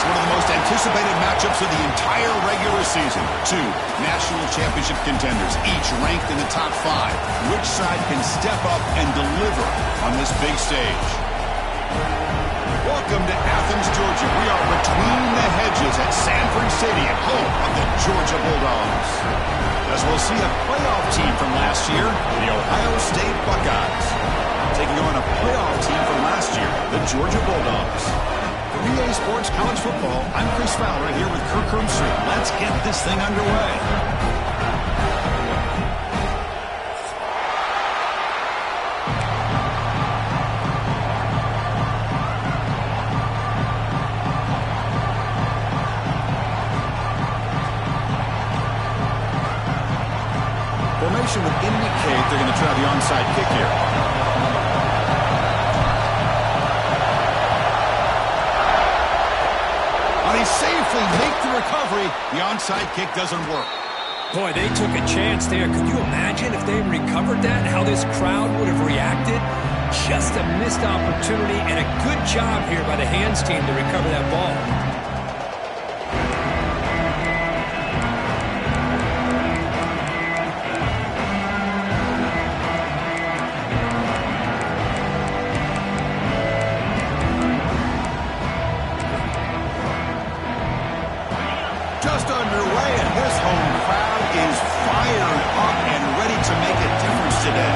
one of the most anticipated matchups of the entire regular season. Two national championship contenders, each ranked in the top 5. Which side can step up and deliver on this big stage? Welcome to Athens, Georgia. We are between the hedges at Sanford Stadium, home of the Georgia Bulldogs. As we'll see a playoff team from last year, the Ohio State Buckeyes, taking on a playoff team from last year, the Georgia Bulldogs. For EA Sports College Football, I'm Chris Fowler here with Kirk Herbstreit. Let's get this thing underway. Formation would indicate they're going to try the onside kick here. They safely make the recovery. The onside kick doesn't work. Boy, they took a chance there. Could you imagine if they recovered that, how this crowd would have reacted? Just a missed opportunity and a good job here by the hands team to recover that ball. Just underway, and this home crowd is fired up and ready to make a difference today.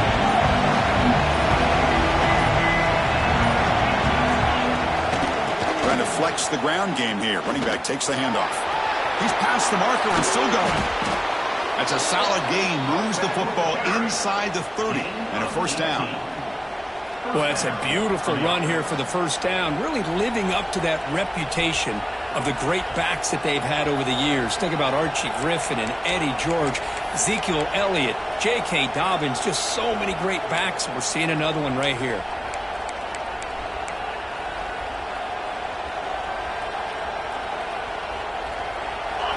Trying to flex the ground game here. Running back takes the handoff. He's past the marker and still going. That's a solid gain. Moves the football inside the 30 and a first down. Well, it's a beautiful run here for the first down. Really living up to that reputation of the great backs that they've had over the years. Think about Archie Griffin and Eddie George, Ezekiel Elliott, J.K. Dobbins, just so many great backs. We're seeing another one right here.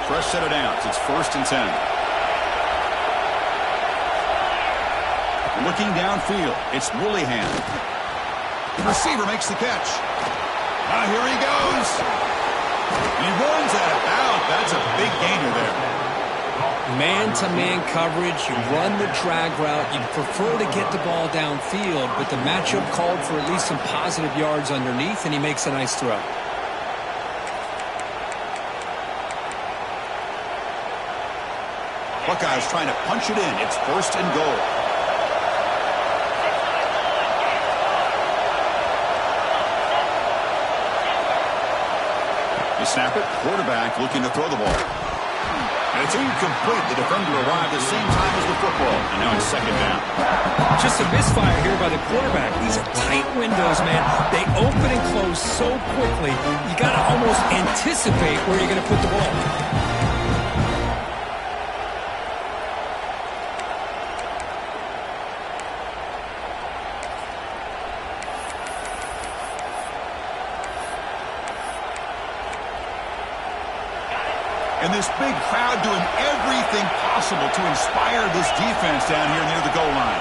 Fresh set of downs. It's 1st and 10. Looking downfield, it's Willingham. The receiver makes the catch. Now here he goes. And he runs out. That's a big gainer there. Man-to-man coverage, you run the drag route, you prefer to get the ball downfield, but the matchup called for at least some positive yards underneath, and he makes a nice throw. Buckeyes trying to punch it in. It's 1st and goal. They snap it. Quarterback looking to throw the ball. And it's incomplete. The defender arrived at the same time as the football. And now it's 2nd down. Just a misfire here by the quarterback. These are tight windows, man. They open and close so quickly. You got to almost anticipate where you're going to put the ball. And this big crowd doing everything possible to inspire this defense down here near the goal line.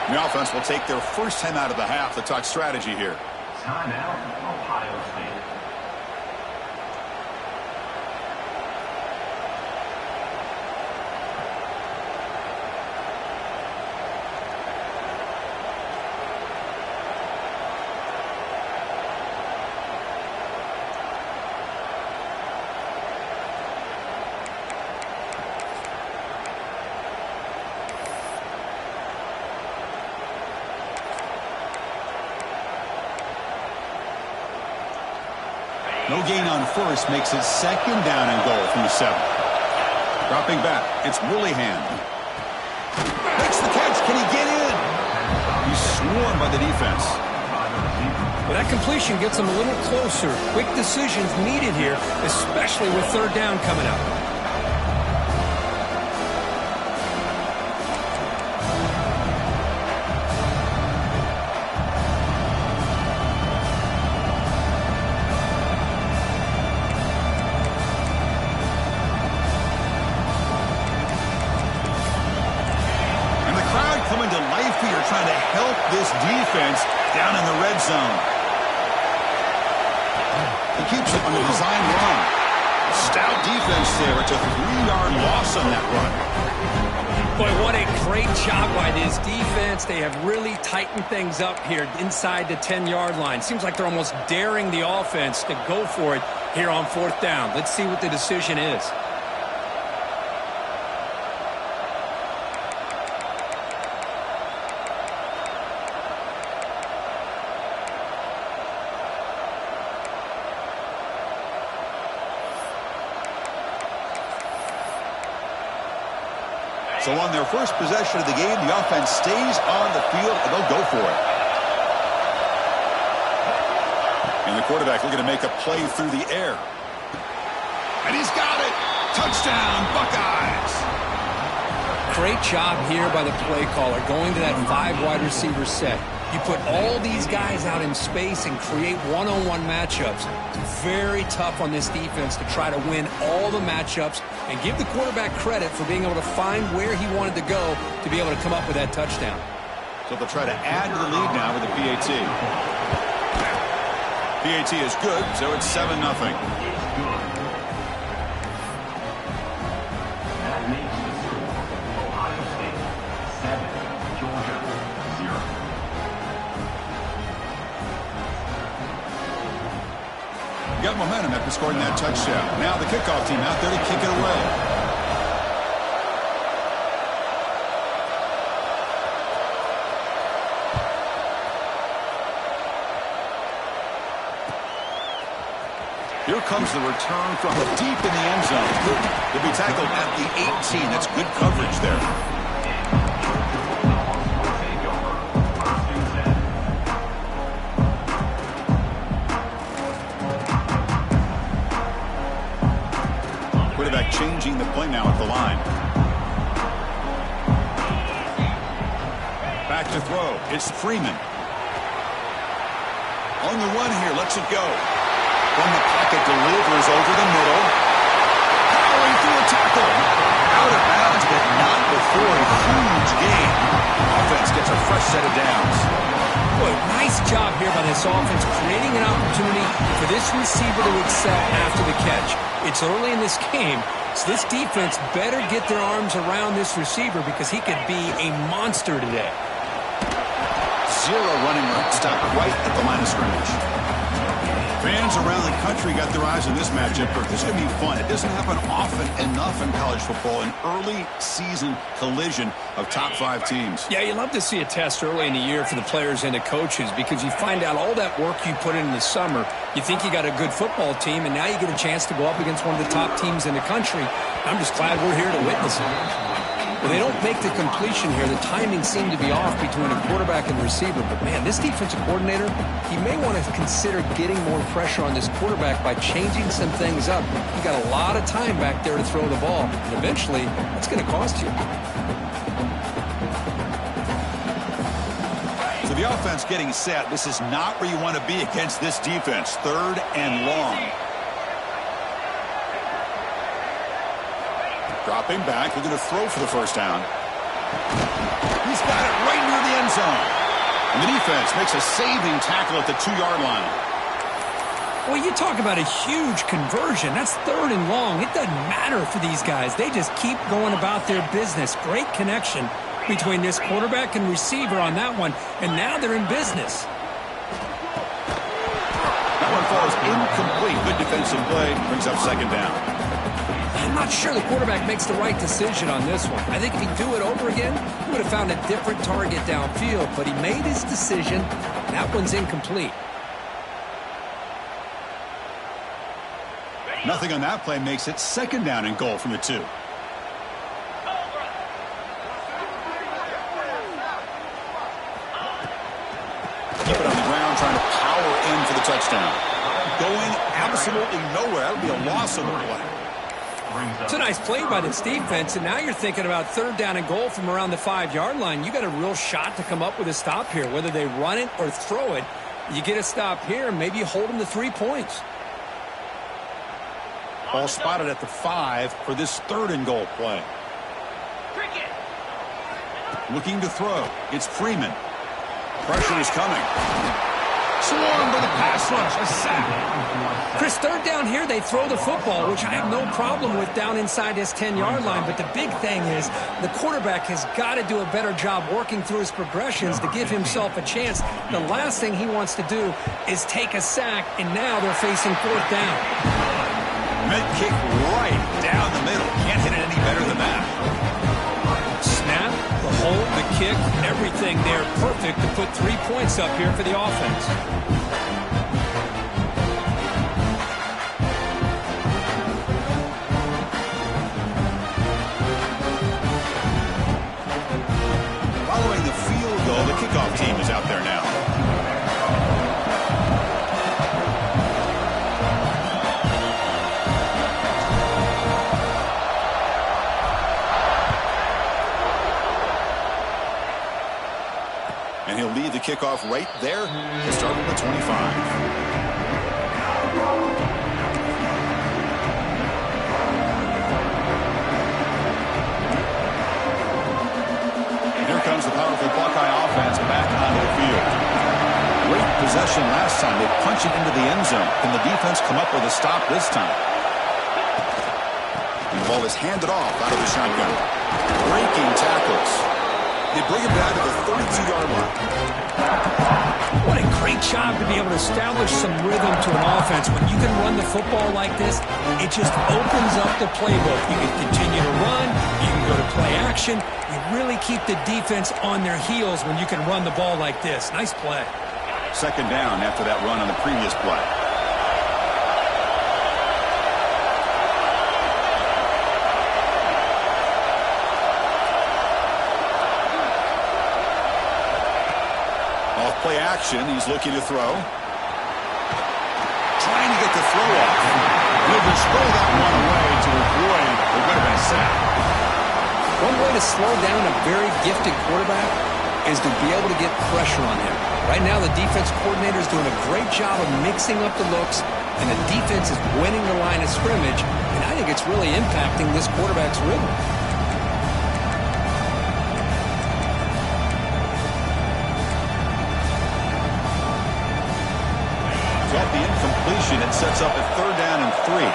The offense will take their first 10 out of the half to talk strategy here. Timeout, Ohio State. No gain on first makes it 2nd down and goal from the 7. Dropping back, it's Willingham. Makes the catch. Can he get in? He's swarmed by the defense. Well, that completion gets them a little closer. Quick decisions needed here, especially with 3rd down coming up. this defense down in the red zone. He keeps it on the design run. Stout defense there. It's a 3-yard loss on that run. Boy, what a great job by this defense. They have really tightened things up here inside the 10-yard line. Seems like they're almost daring the offense to go for it here on 4th down. Let's see what the decision is. So on their first possession of the game, the offense stays on the field, and they'll go for it. And the quarterback looking to make a play through the air. And he's got it! Touchdown, Buckeyes! Great job here by the play caller, going to that 5 wide receiver set. You put all these guys out in space and create one-on-one matchups. It's very tough on this defense to try to win all the matchups and give the quarterback credit for being able to find where he wanted to go to be able to come up with that touchdown. So they'll try to add to the lead now with the PAT. PAT is good, so it's 7-0. That makes the score Ohio State 7, Georgia 0. Got momentum after scoring that touchdown. Now the kickoff team out there to kick it away. Here comes the return from deep in the end zone. He'll be tackled at the 18. That's good coverage there. Quarterback changing the play now at the line. Back to throw. It's Freeman. On the run here. Lets it go. From the pocket, delivers over the middle. Powering through a tackle. Out of bounds, but not before a huge gain. Offense gets a fresh set of downs. Boy, nice job here by this offense, creating an opportunity for this receiver to excel after the catch. It's early in this game, so this defense better get their arms around this receiver because he could be a monster today. 0 running room. Stopped right at the line of scrimmage. Fans around the country got their eyes on this matchup. This is going to be fun. It doesn't happen often enough in college football, an early season collision of top 5 teams. Yeah, you love to see a test early in the year for the players and the coaches because you find out all that work you put in the summer. You think you got a good football team, and now you get a chance to go up against one of the top teams in the country. I'm just glad we're here to witness it. Well, they don't make the completion here. The timing seemed to be off between a quarterback and receiver. But, man, this defensive coordinator, he may want to consider getting more pressure on this quarterback by changing some things up. You got a lot of time back there to throw the ball. And eventually, that's going to cost you. So the offense getting set. This is not where you want to be against this defense. 3rd and long. Dropping back, looking to throw for the first down. He's got it right near the end zone. And the defense makes a saving tackle at the 2-yard line. Well, you talk about a huge conversion. That's 3rd and long. It doesn't matter for these guys. They just keep going about their business. Great connection between this quarterback and receiver on that one. And now they're in business. That one falls incomplete. Good defensive play. Brings up 2nd down. I'm not sure the quarterback makes the right decision on this one. I think if he'd do it over again, he would have found a different target downfield, but he made his decision. That one's incomplete. Nothing on that play makes it 2nd down and goal from the 2. Keep it on the ground, trying to power in for the touchdown. Going absolutely nowhere. That would be a loss on the play. It's a nice play by this defense, and now you're thinking about 3rd down and goal from around the 5-yard line. You got a real shot to come up with a stop here. Whether they run it or throw it, you get a stop here, and maybe you hold them to 3 points. Ball spotted at the 5 for this 3rd and goal play. Looking to throw. It's Freeman. Pressure is coming. Swung by the pass rush. A sack. Chris, third down here, they throw the football, which I have no problem with down inside his 10-yard line. But the big thing is the quarterback has got to do a better job working through his progressions to give himself a chance. The last thing he wants to do is take a sack, and now they're facing fourth down. Mid-kick right down the middle. Can't hit it any better than that. Snap, the hold, the kick, everything there perfect to put 3 points up here for the offense. Following the field goal, the kickoff team is out there now. And he'll lead the kickoff right there to start with the 25. Comes the powerful Buckeye offense back onto the field. Great possession last time. They punch it into the end zone. Can the defense come up with a stop this time? And the ball is handed off out of the shotgun. Breaking tackles. They bring him down to the 32-yard line. What a great job to be able to establish some rhythm to an offense. When you can run the football like this, it just opens up the playbook. You can continue to run. You can go to play action. You really keep the defense on their heels when you can run the ball like this. Nice play. Second down after that run on the previous play. Off play action, he's looking to throw. Trying to get the throw off. He'll just throw that one away to avoid a bit of a sack. One way to slow down a very gifted quarterback is to be able to get pressure on him. Right now, the defense coordinator is doing a great job of mixing up the looks, and the defense is winning the line of scrimmage, and I think it's really impacting this quarterback's rhythm. So off the incompletion, it sets up a third down and 3.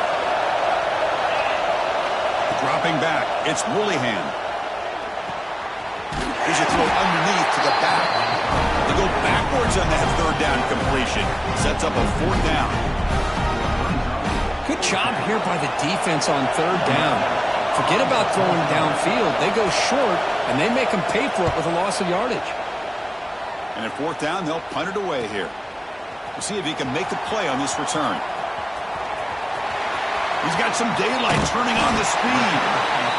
Dropping back, it's Willingham. Here's a throw underneath to the back. They go backwards on that third down completion. Sets up a fourth down. Good job here by the defense on third down. Forget about throwing downfield. They go short, and they make them pay for it with a loss of yardage. And at fourth down, they'll punt it away here. We'll see if he can make the play on this return. He's got some daylight turning on the speed.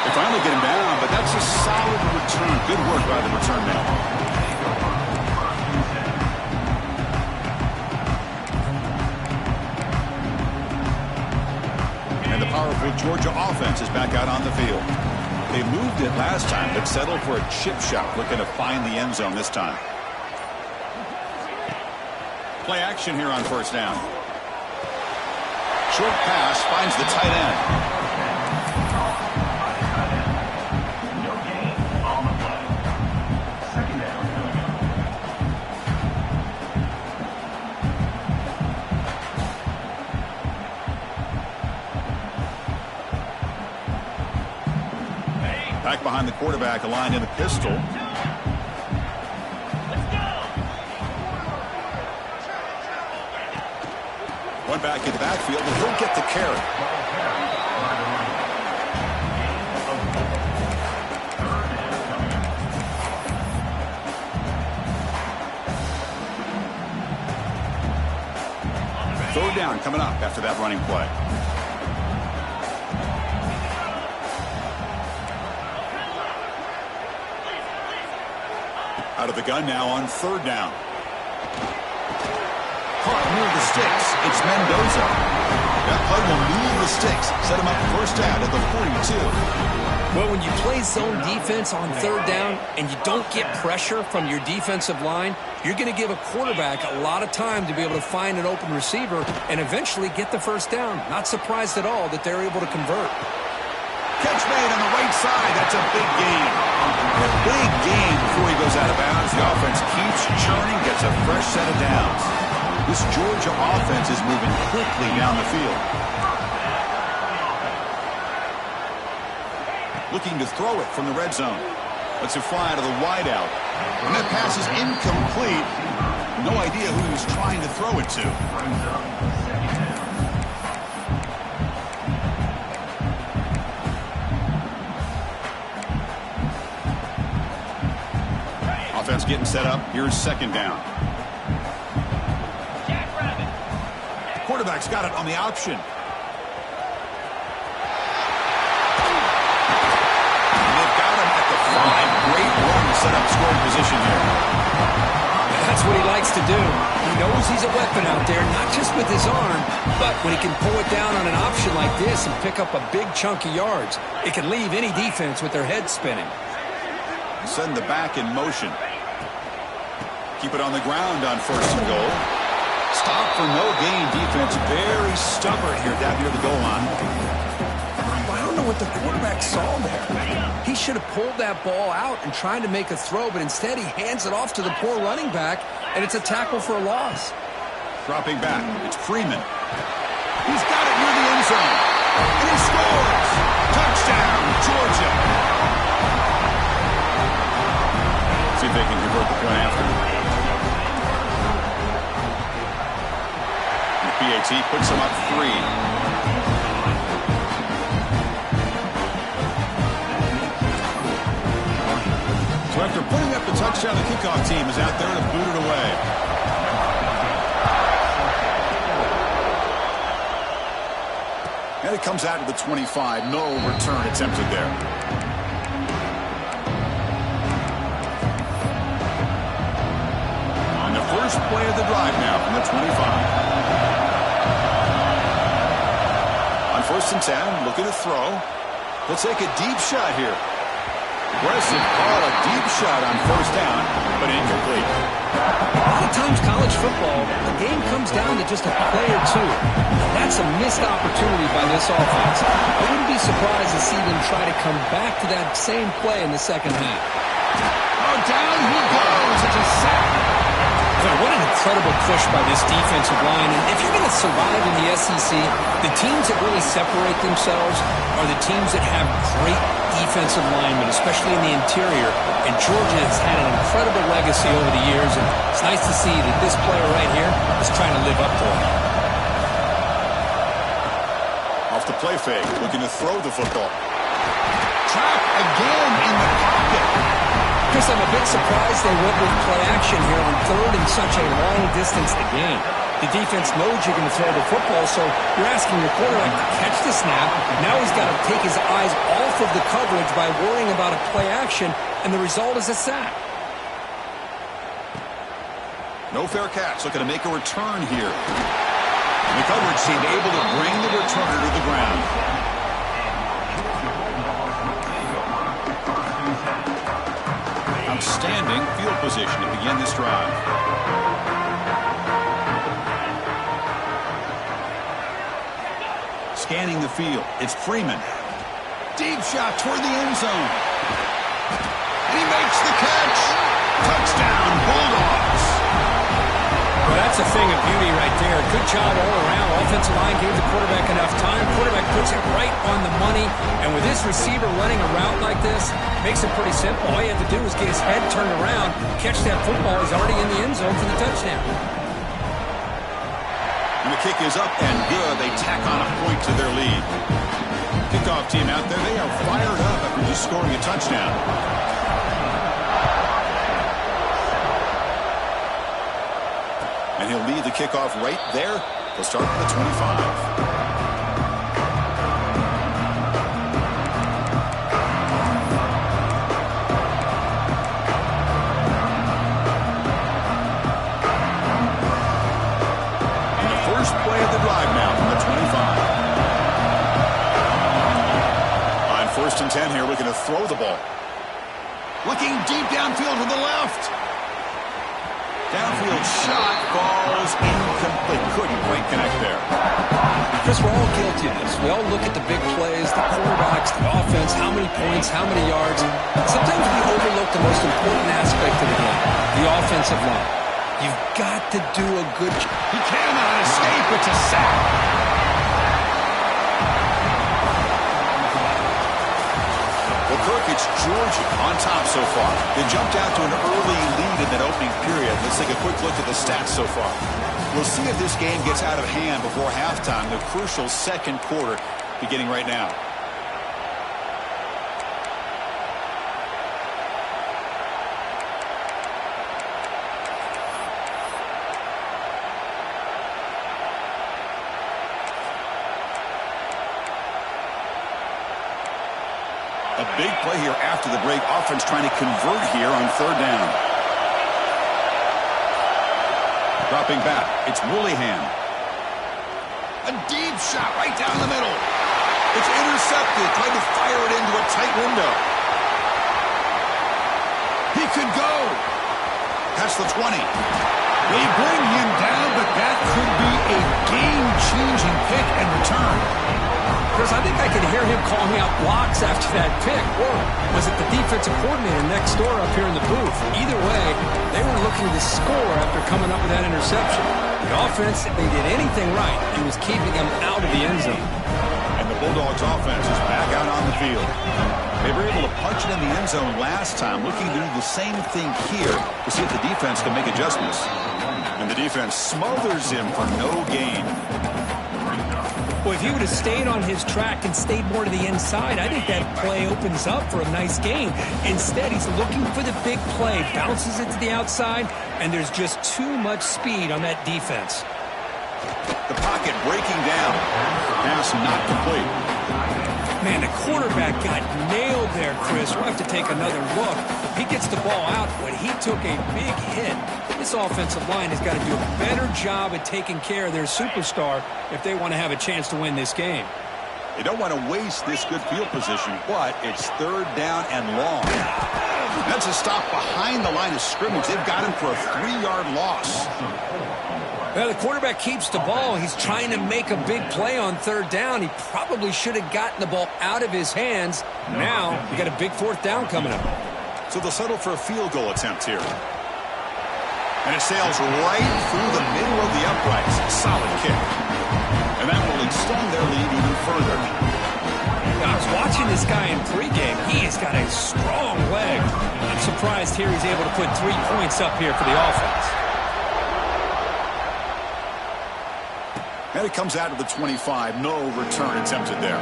They finally get him down, but that's a solid return. Good work by the return man. And the powerful Georgia offense is back out on the field. They moved it last time, but settled for a chip shot, looking to find the end zone this time. Play action here on first down. Short pass finds the tight end. No gain on the play. Second down. Back behind the quarterback, aligned in the pistol. One back in the backfield, and he'll get the carry. Third down coming up after that running play. Out of the gun now on third down. Caught near the sticks. It's Mendoza. That play will move the sticks. Set him up first down at the 42. Well, when you play zone defense on third down and you don't get pressure from your defensive line, you're going to give a quarterback a lot of time to be able to find an open receiver and eventually get the first down. Not surprised at all that they're able to convert. Catch made on the right side. That's a big gain. A big gain before he goes out of bounds. The offense keeps churning, gets a fresh set of downs. This Georgia offense is moving quickly down the field. Looking to throw it from the red zone. Lets it fly out of the wideout. And that pass is incomplete. No idea who he was trying to throw it to. Offense getting set up. Here's second down. Quarterback's got it on the option. Great run to set up scoring position here. That's what he likes to do. He knows he's a weapon out there, not just with his arm, but when he can pull it down on an option like this and pick up a big chunk of yards, it can leave any defense with their head spinning. Send the back in motion. Keep it on the ground on first and goal. Stop for no gain. Defense very stubborn here down near the goal line. I don't know what the quarterback saw there. He should have pulled that ball out and tried to make a throw, but instead he hands it off to the poor running back, and it's a tackle for a loss. Dropping back. It's Freeman. He's got it near the end zone. And he scores. Touchdown, Georgia. See if they can convert the point after. The PAT puts them up 3. So after putting up the touchdown, the kickoff team is out there to boot it away. And it comes out to the 25. No return attempted there. On the first play of the drive now from the 25. On first and 10, looking to throw. He'll take a deep shot here. Aggressive call, a deep shot on first down, but incomplete. A lot of times college football, the game comes down to just a play or two. That's a missed opportunity by this offense. I wouldn't be surprised to see them try to come back to that same play in the second half. Oh, down he goes. It's a sack. What an incredible push by this defensive line. And if you're going to survive in the SEC, the teams that really separate themselves are the teams that have great defensive linemen, especially in the interior. And Georgia has had an incredible legacy over the years, and it's nice to see that this player right here is trying to live up to it. Off the play fake, looking to throw the football. Trap again in the pocket. Chris, I'm a bit surprised they went with play action here on third in such a long distance to gain. The defense knows you're going to throw the football, so you're asking your quarterback to catch the snap. Now he's got to take his eyes off of the coverage by worrying about a play action, and the result is a sack. No fair catch, looking to make a return here. The coverage team able to bring the returner to the ground. Outstanding field position to begin this drive. Scanning the field, it's Freeman. Deep shot toward the end zone. And he makes the catch. Touchdown, Bulldogs. Well, that's a thing of beauty right there. Good job all around. Offensive line gave the quarterback enough time. Quarterback puts it right on the money. And with this receiver running a route like this, makes it pretty simple. All you have to do is get his head turned around, catch that football. He's already in the end zone for the touchdown. And the kick is up and good. They tack on a point to their lead. Kickoff team out there, they are fired up after just scoring a touchdown. And he'll lead the kickoff right there. He'll start at the 25. Play of the drive now from the 25. On first and 10 here, looking to throw the ball. Looking deep downfield to the left. Downfield shot falls incomplete. Couldn't quite connect there. Chris, we're all guilty of this. We all look at the big plays, the quarterbacks, the offense, how many points, how many yards. Sometimes we overlook the most important aspect of the game, the offensive line. You've got to do a good job. He cannot escape. It's a sack. Well, Kirk, it's Georgia on top so far. They jumped out to an early lead in that opening period. Let's take a quick look at the stats so far. We'll see if this game gets out of hand before halftime, the crucial second quarter beginning right now. A big play here after the break. Offense trying to convert here on third down. Dropping back, it's Willingham. A deep shot right down the middle. It's intercepted, trying to fire it into a tight window. He could go. That's the 20. They bring him down, but that could be a game-changing pick and return. Chris, I think I could hear him calling out blocks after that pick. Or was it the defensive coordinator next door up here in the booth? Either way, they were looking to score after coming up with that interception. The offense, if they did anything right, it was keeping them out of the end zone. And the Bulldogs offense is back out on the field. They were able to punch it in the end zone last time, looking to do the same thing here to see if the defense can make adjustments. And the defense smothers him for no gain. Well, if he would have stayed on his track and stayed more to the inside, I think that play opens up for a nice game. Instead, he's looking for the big play, bounces it to the outside, and there's just too much speed on that defense. The pocket breaking down. Pass not complete. Man, the quarterback got nailed there, Chris. We'll have to take another look. He gets the ball out, but he took a big hit. This offensive line has got to do a better job at taking care of their superstar if they want to have a chance to win this game. They don't want to waste this good field position, but it's third down and long. That's a stop behind the line of scrimmage. They've got him for a 3-yard loss. Well, the quarterback keeps the ball. He's trying to make a big play on third down. He probably should have gotten the ball out of his hands. Now, you got a big fourth down coming up. So they'll settle for a field goal attempt here. And it sails right through the middle of the uprights. Solid kick. And that will extend their lead even further. Now, I was watching this guy in pregame. He has got a strong leg. I'm surprised here he's able to put 3 points up here for the offense. And it comes out of the 25. No return attempted there.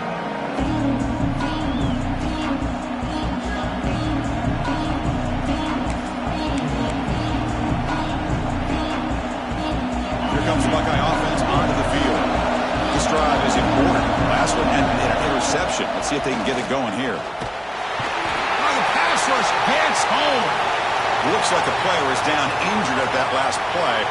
Here comes the Buckeye offense onto the field. This drive is important. Last one ended in an interception. Let's see if they can get it going here. Oh, the pass rush gets home. Looks like a player is down injured at that last play.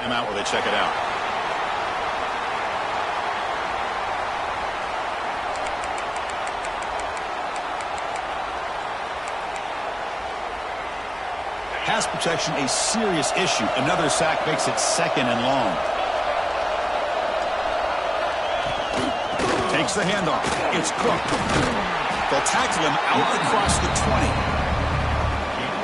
Them out where they check it out. Pass protection, a serious issue. Another sack makes it second and long. Takes the handoff. It's Cook. They'll tackle him out across the 20.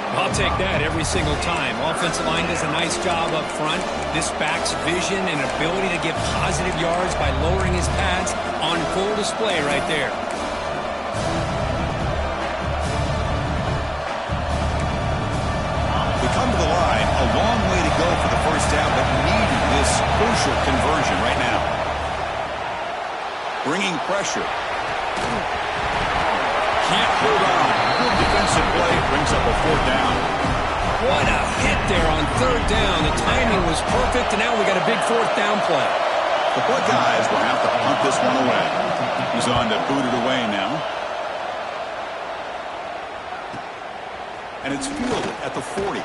I'll take that every single time. Offensive line does a nice job up front. This back's vision and ability to get positive yards by lowering his pads on full display right there. We come to the line a long way to go for the first down, but needing this crucial conversion right now. Bringing pressure. Can't hold on. Good defensive play brings up a fourth down. What a hit there on third down. The timing was perfect, and now we got a big fourth down play. The Buckeyes will have to punt this one away. He's on to boot it away now. And it's fielded at the 40.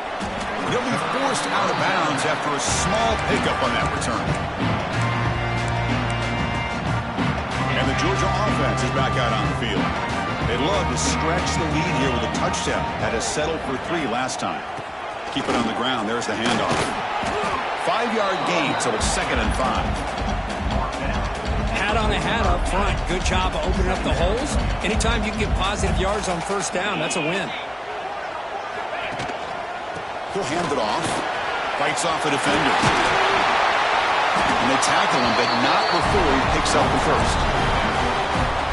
He'll be forced out of bounds after a small pickup on that return. And the Georgia offense is back out on the field. They'd love to stretch the lead here with a touchdown. Had us settled for 3 last time. Keep it on the ground. There's the handoff. 5-yard gain, so it's 2nd and 5. Hat on a hat up front. Good job of opening up the holes. Anytime you can get positive yards on first down, that's a win. He'll hand it off. Fights off a defender. And they tackle him, but not before he picks up the first.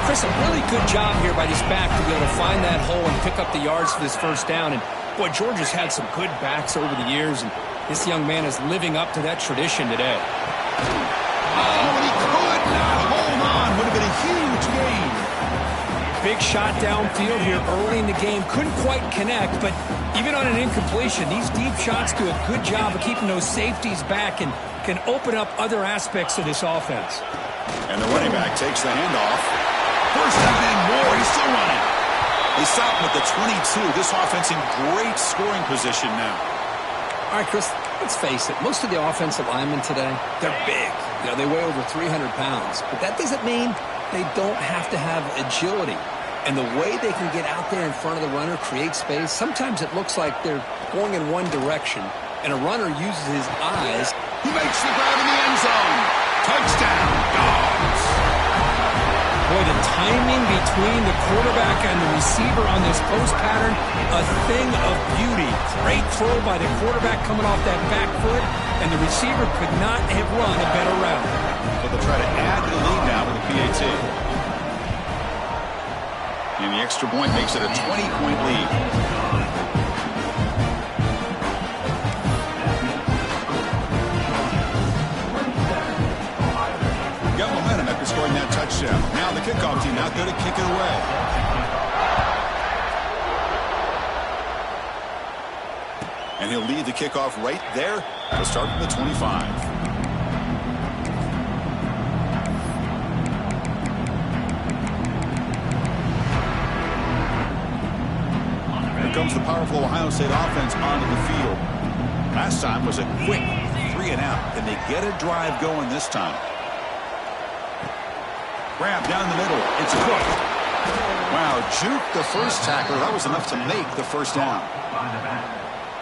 Chris, a really good job here by this back to be able to find that hole and pick up the yards for this first down. And, boy, Georgia's had some good backs over the years, and this young man is living up to that tradition today. Oh, and he could not hold on. Would have been a huge gain. Big shot downfield here early in the game. Couldn't quite connect, but even on an incompletion, these deep shots do a good job of keeping those safeties back and can open up other aspects of this offense. And the running back takes the handoff. First down and more. He's still running. They stop him at the 22. This offense in great scoring position now. All right, Chris, let's face it. Most of the offensive linemen today, they're big. You know, they weigh over 300 pounds. But that doesn't mean they don't have to have agility. And the way they can get out there in front of the runner, create space, sometimes it looks like they're going in one direction, and a runner uses his eyes. He makes the grab in the end zone. Touchdown, Dogs. Boy, the timing between the quarterback and the receiver on this post pattern, a thing of beauty. Great throw by the quarterback coming off that back foot, and the receiver could not have run a better route. So they'll try to add to the lead now with the PAT. And the extra point makes it a 20-point lead. Got momentum after scoring that touchdown. Now the kickoff team out there to kick it away. And he'll lead the kickoff right there. He'll start from the 25. Comes the powerful Ohio State offense onto the field. Last time was a quick 3-and-out. Can they get a drive going this time? Grab down the middle. It's Cook. Wow, juke the first tackler. That was enough to make the first down.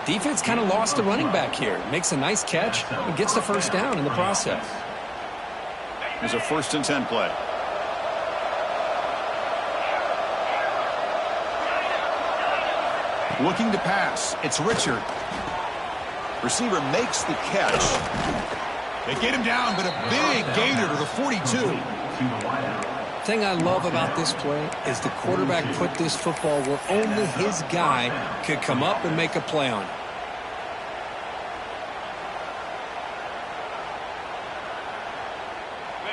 Defense kind of lost the running back here. Makes a nice catch and gets the first down in the process. There's a 1st and 10 play. Looking to pass. It's Richard. Receiver makes the catch. They get him down, but a big gainer to the 42. Thing I love about this play is the quarterback put this football where only his guy could come up and make a play on it.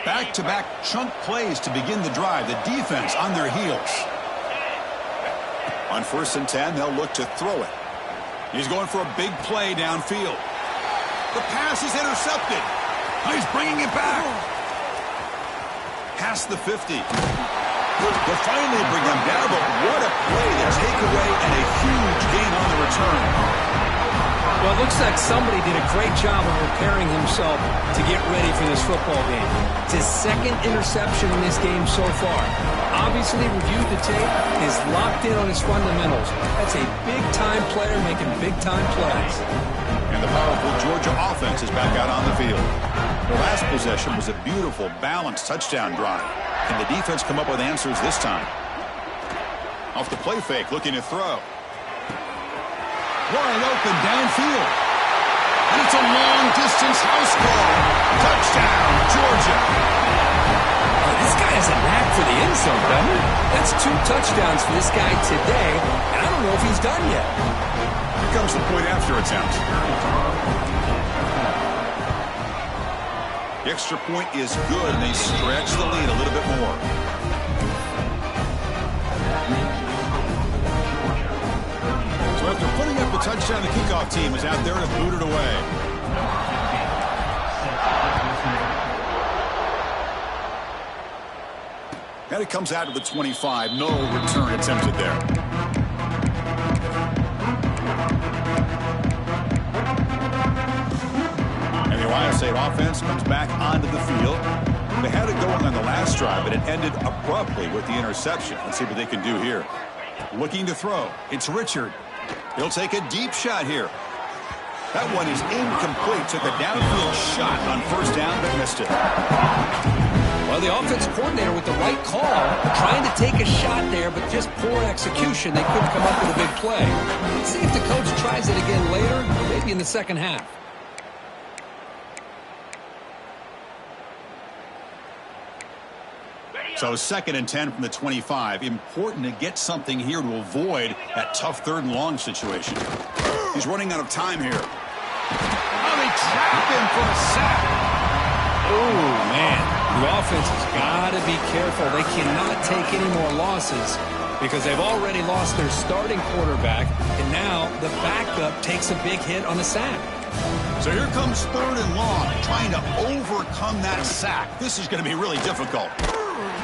Back-to-back chunk plays to begin the drive. The defense on their heels. On 1st and 10, they'll look to throw it. He's going for a big play downfield. The pass is intercepted. He's bringing it back. Past the 50. They'll finally bring him down, but what a play. The takeaway and a huge gain on the return. Well, it looks like somebody did a great job of preparing himself to get ready for this football game. It's his 2nd interception in this game so far. Obviously reviewed the tape, is locked in on his fundamentals. That's a big-time player making big-time plays. And the powerful Georgia offense is back out on the field. The last possession was a beautiful, balanced touchdown drive. Can the defense come up with answers this time? Off the play fake, looking to throw. Wide open downfield. And it's a long-distance house call. Touchdown, Georgia. This guy has a knack for the end zone, doesn't he? That's 2 touchdowns for this guy today, and I don't know if he's done yet. comes the point after attempt. The extra point is good, and they stretch the lead a little bit more. So after putting up the touchdown, the kickoff team is out there to boot it away. And it comes out to the 25. No return attempted there. And the Ohio State offense comes back onto the field. They had it going on the last drive, but it ended abruptly with the interception. Let's see what they can do here. Looking to throw. It's Richard. He'll take a deep shot here. That one is incomplete. Took a downfield shot on first down, but missed it. Well, the offensive coordinator with the right call, trying to take a shot there, but just poor execution. They couldn't come up with a big play. Let's see if the coach tries it again later, maybe in the second half. So 2nd and 10 from the 25. Important to get something here to avoid that tough 3rd and long situation. He's running out of time here. Oh, they trap him for a sack. Oh, man. The offense has got to be careful. They cannot take any more losses because they've already lost their starting quarterback, and now the backup takes a big hit on a sack. So here comes 3rd and long, trying to overcome that sack. This is going to be really difficult.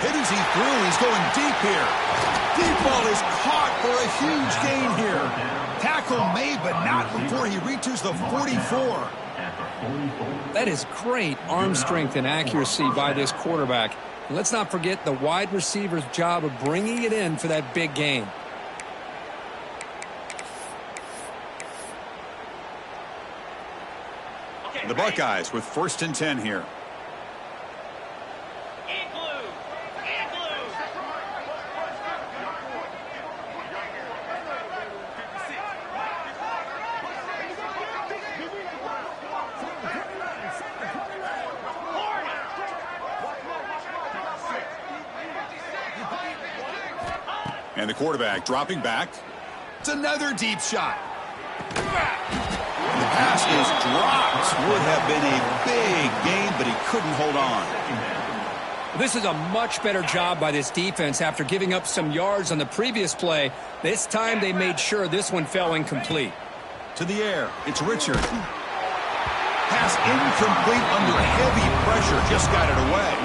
Hit as he threw. He's going deep here. Deep ball is caught for a huge gain here. Tackle made, but not before he reaches the 44. That is great arm strength and accuracy by this quarterback. And let's not forget the wide receiver's job of bringing it in for that big gain. The Buckeyes with 1st and 10 here. And the quarterback dropping back. It's another deep shot. The pass is dropped. Would have been a big gain, but he couldn't hold on. This is a much better job by this defense after giving up some yards on the previous play. This time they made sure this one fell incomplete. To the air. It's Richard. Pass incomplete under heavy pressure. Just got it away.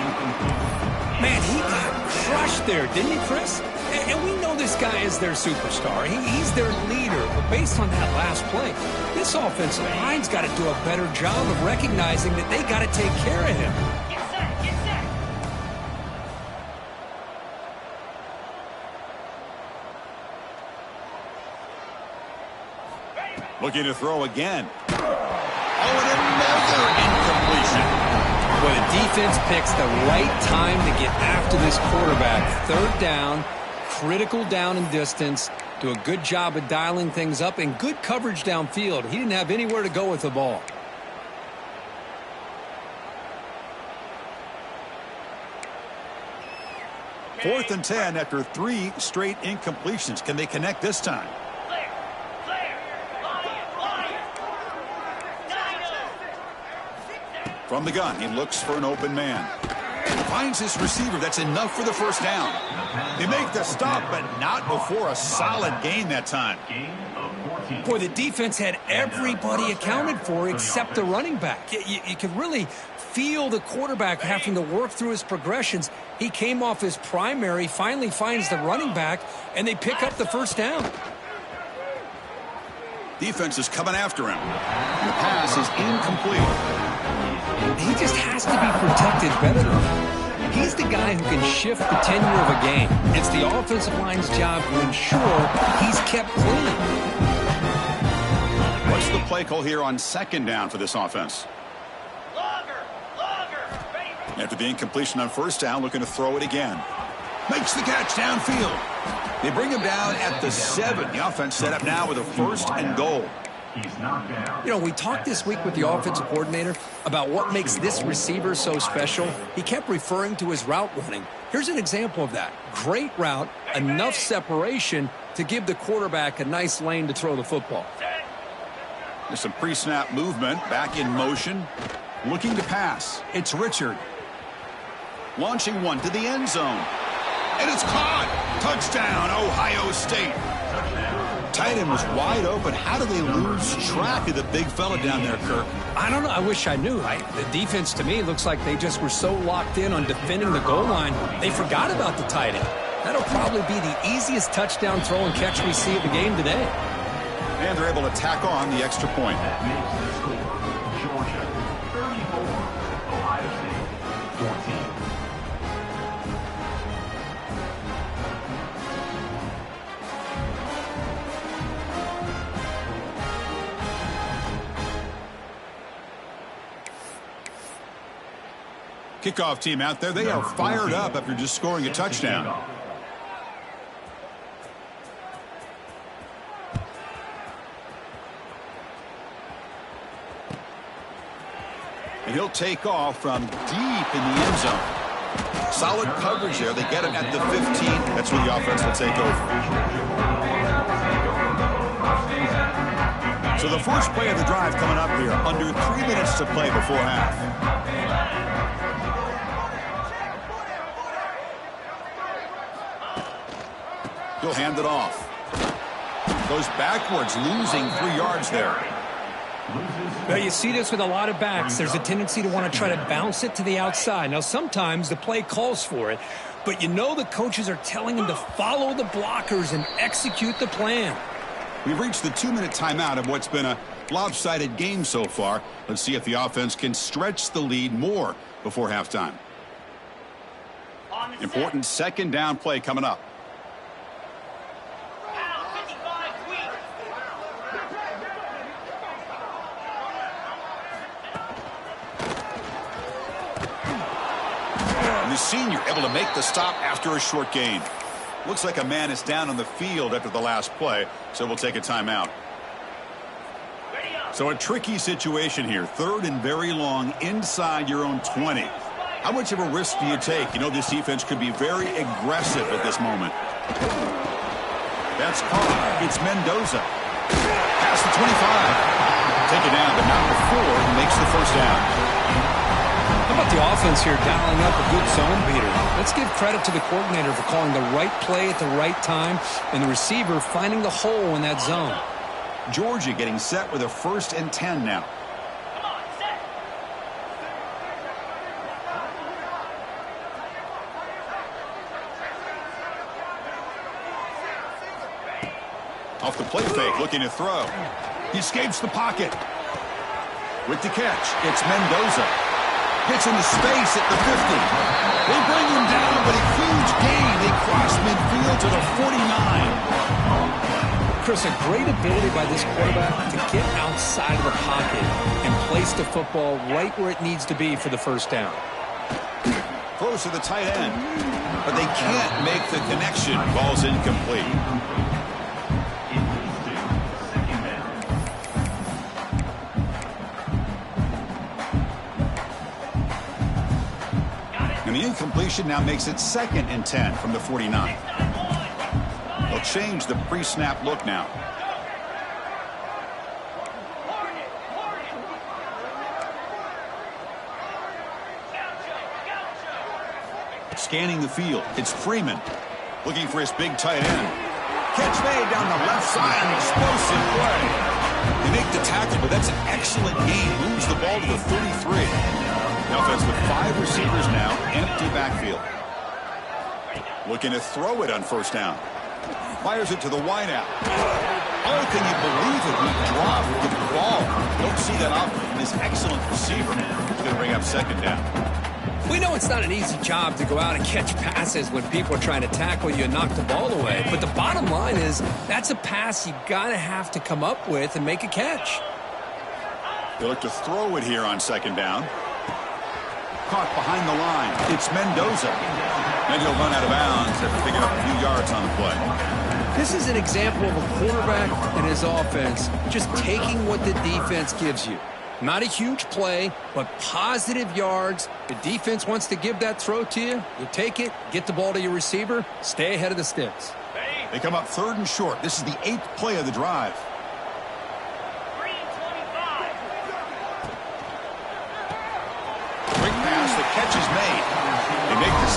Man, he got crushed there, didn't he, Chris? And we know this guy is their superstar. He's their leader. But based on that last play, this offensive line's got to do a better job of recognizing that they got to take care of him. Get set, get set. Looking to throw again. Oh, and another incompletion. Well, the defense picks the right time to get after this quarterback. 3rd down. Critical down and distance, do a good job of dialing things up, and good coverage downfield. He didn't have anywhere to go with the ball. Fourth and 10 after 3 straight incompletions. Can they connect this time? Clear, clear. Lion. From the gun, he looks for an open man. Finds his receiver. That's enough for the first down. They make the stop, but not before a solid gain that time. Boy, the defense had everybody accounted for except the running back. You could really feel the quarterback having to work through his progressions. He came off his primary, finally finds the running back, and they pick up the first down. Defense is coming after him. The pass is incomplete. He just has to be protected better. He's the guy who can shift the tenure of a game. It's the offensive line's job to ensure he's kept clean. What's the play call here on 2nd down for this offense? After the incompletion on 1st down, looking to throw it again. Makes the catch downfield. They bring him down at the 7. The offense set up now with a 1st and goal. You know, we talked this week with the offensive coordinator about what makes this receiver so special. He kept referring to his route running. Here's an example of that. Great route, enough separation to give the quarterback a nice lane to throw the football. There's some pre-snap movement, back in motion. Looking to pass. It's Richard. Launching one to the end zone. And it's caught. Touchdown, Ohio State. Tight end was wide open. How do they lose track of the big fella down there, Kirk? I don't know. I wish I knew. The defense, to me, looks like they just were so locked in on defending the goal line, they forgot about the tight end. That'll probably be the easiest touchdown throw and catch we see in the game today. And they're able to tack on the extra point. That makes the score Georgia 34, Ohio State 14. Kickoff team out there. They are fired up after just scoring a touchdown. And he'll take off from deep in the end zone. Solid coverage there. They get him at the 15. That's where the offense will take over. So the first play of the drive coming up here. Under 3 minutes to play before half. He'll hand it off. Goes backwards, losing 3 yards there. Well, you see this with a lot of backs. There's a tendency to want to try to bounce it to the outside. Now, sometimes the play calls for it, but you know the coaches are telling them to follow the blockers and execute the plan. We've reached the 2-minute timeout of what's been a lopsided game so far. Let's see if the offense can stretch the lead more before halftime. Important second down play coming up. The senior able to make the stop after a short gain. Looks like a man is down on the field after the last play, so we'll take a timeout. So a tricky situation here. 3rd and very long inside your own 20. How much of a risk do you take? You know this defense could be very aggressive at this moment. That's caught. It's Mendoza. Past the 25. Take it down, but not before he makes the first down. How about the offense here dialing up a good zone beater? Let's give credit to the coordinator for calling the right play at the right time and the receiver finding the hole in that zone. Georgia getting set with a 1st and 10 now. Off the play fake, looking to throw. He escapes the pocket. With the catch, it's Mendoza. Gets into space at the 50. They bring him down, but a huge gain. They cross midfield to the 49. Chris, a great ability by this quarterback to get outside of the pocket and place the football right where it needs to be for the first down. Throws to the tight end, but they can't make the connection. Ball's incomplete. And the incompletion now makes it 2nd and 10 from the 49. They'll change the pre-snap look now. Scanning the field, it's Freeman looking for his big tight end. Catch made down the left side, an explosive play. They make the tackle, but that's an excellent gain. Moves the ball to the 33. The offense with 5 receivers now, empty backfield. Looking to throw it on first down. Fires it to the wideout. Oh, can you believe it? He dropped the ball. Don't see that often from this excellent receiver. He's going to bring up 2nd down. We know it's not an easy job to go out and catch passes when people are trying to tackle you and knock the ball away. But the bottom line is that's a pass you got to have to come up with and make a catch. They look to throw it here on 2nd down. Caught behind the line. It's Mendoza. And he'll run out of bounds after picking up a few yards on the play. This is an example of a quarterback and his offense just taking what the defense gives you. Not a huge play, but positive yards. The defense wants to give that throw to you. You take it, get the ball to your receiver, stay ahead of the sticks. They come up 3rd and short. This is the 8th play of the drive. 3:25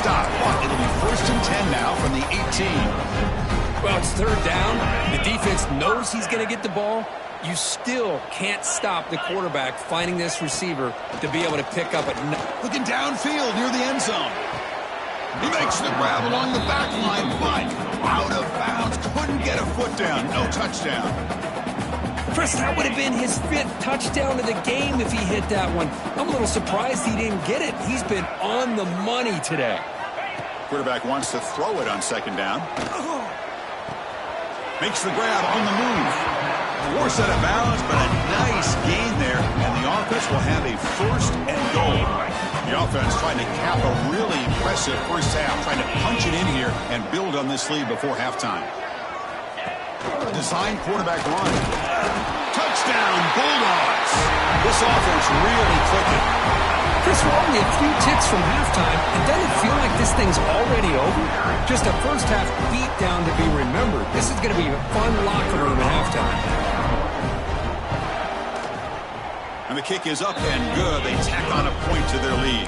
stop, but it'll be 1st and 10 now from the 18. Well, it's 3rd down. The defense knows he's going to get the ball. You still can't stop the quarterback finding this receiver to be able to pick up a... Looking downfield near the end zone. He makes the grab along the back line, but out of bounds. Couldn't get a foot down. No touchdown. Chris, that would have been his 5th touchdown of the game if he hit that one. I'm a little surprised he didn't get it. He's been on the money today. Quarterback wants to throw it on 2nd down. Makes the grab on the move. Force out of bounds, but a nice gain there. And the offense will have a 1st and goal. The offense trying to cap a really impressive first half, trying to punch it in here and build on this lead before halftime. Design quarterback run. Touchdown, Bulldogs. This offense really clicking. Chris, we're only a few ticks from halftime, and doesn't it feel like this thing's already over? Just a first half beatdown to be remembered. This is going to be a fun locker room at halftime. And the kick is up and good. They tack on a point to their lead.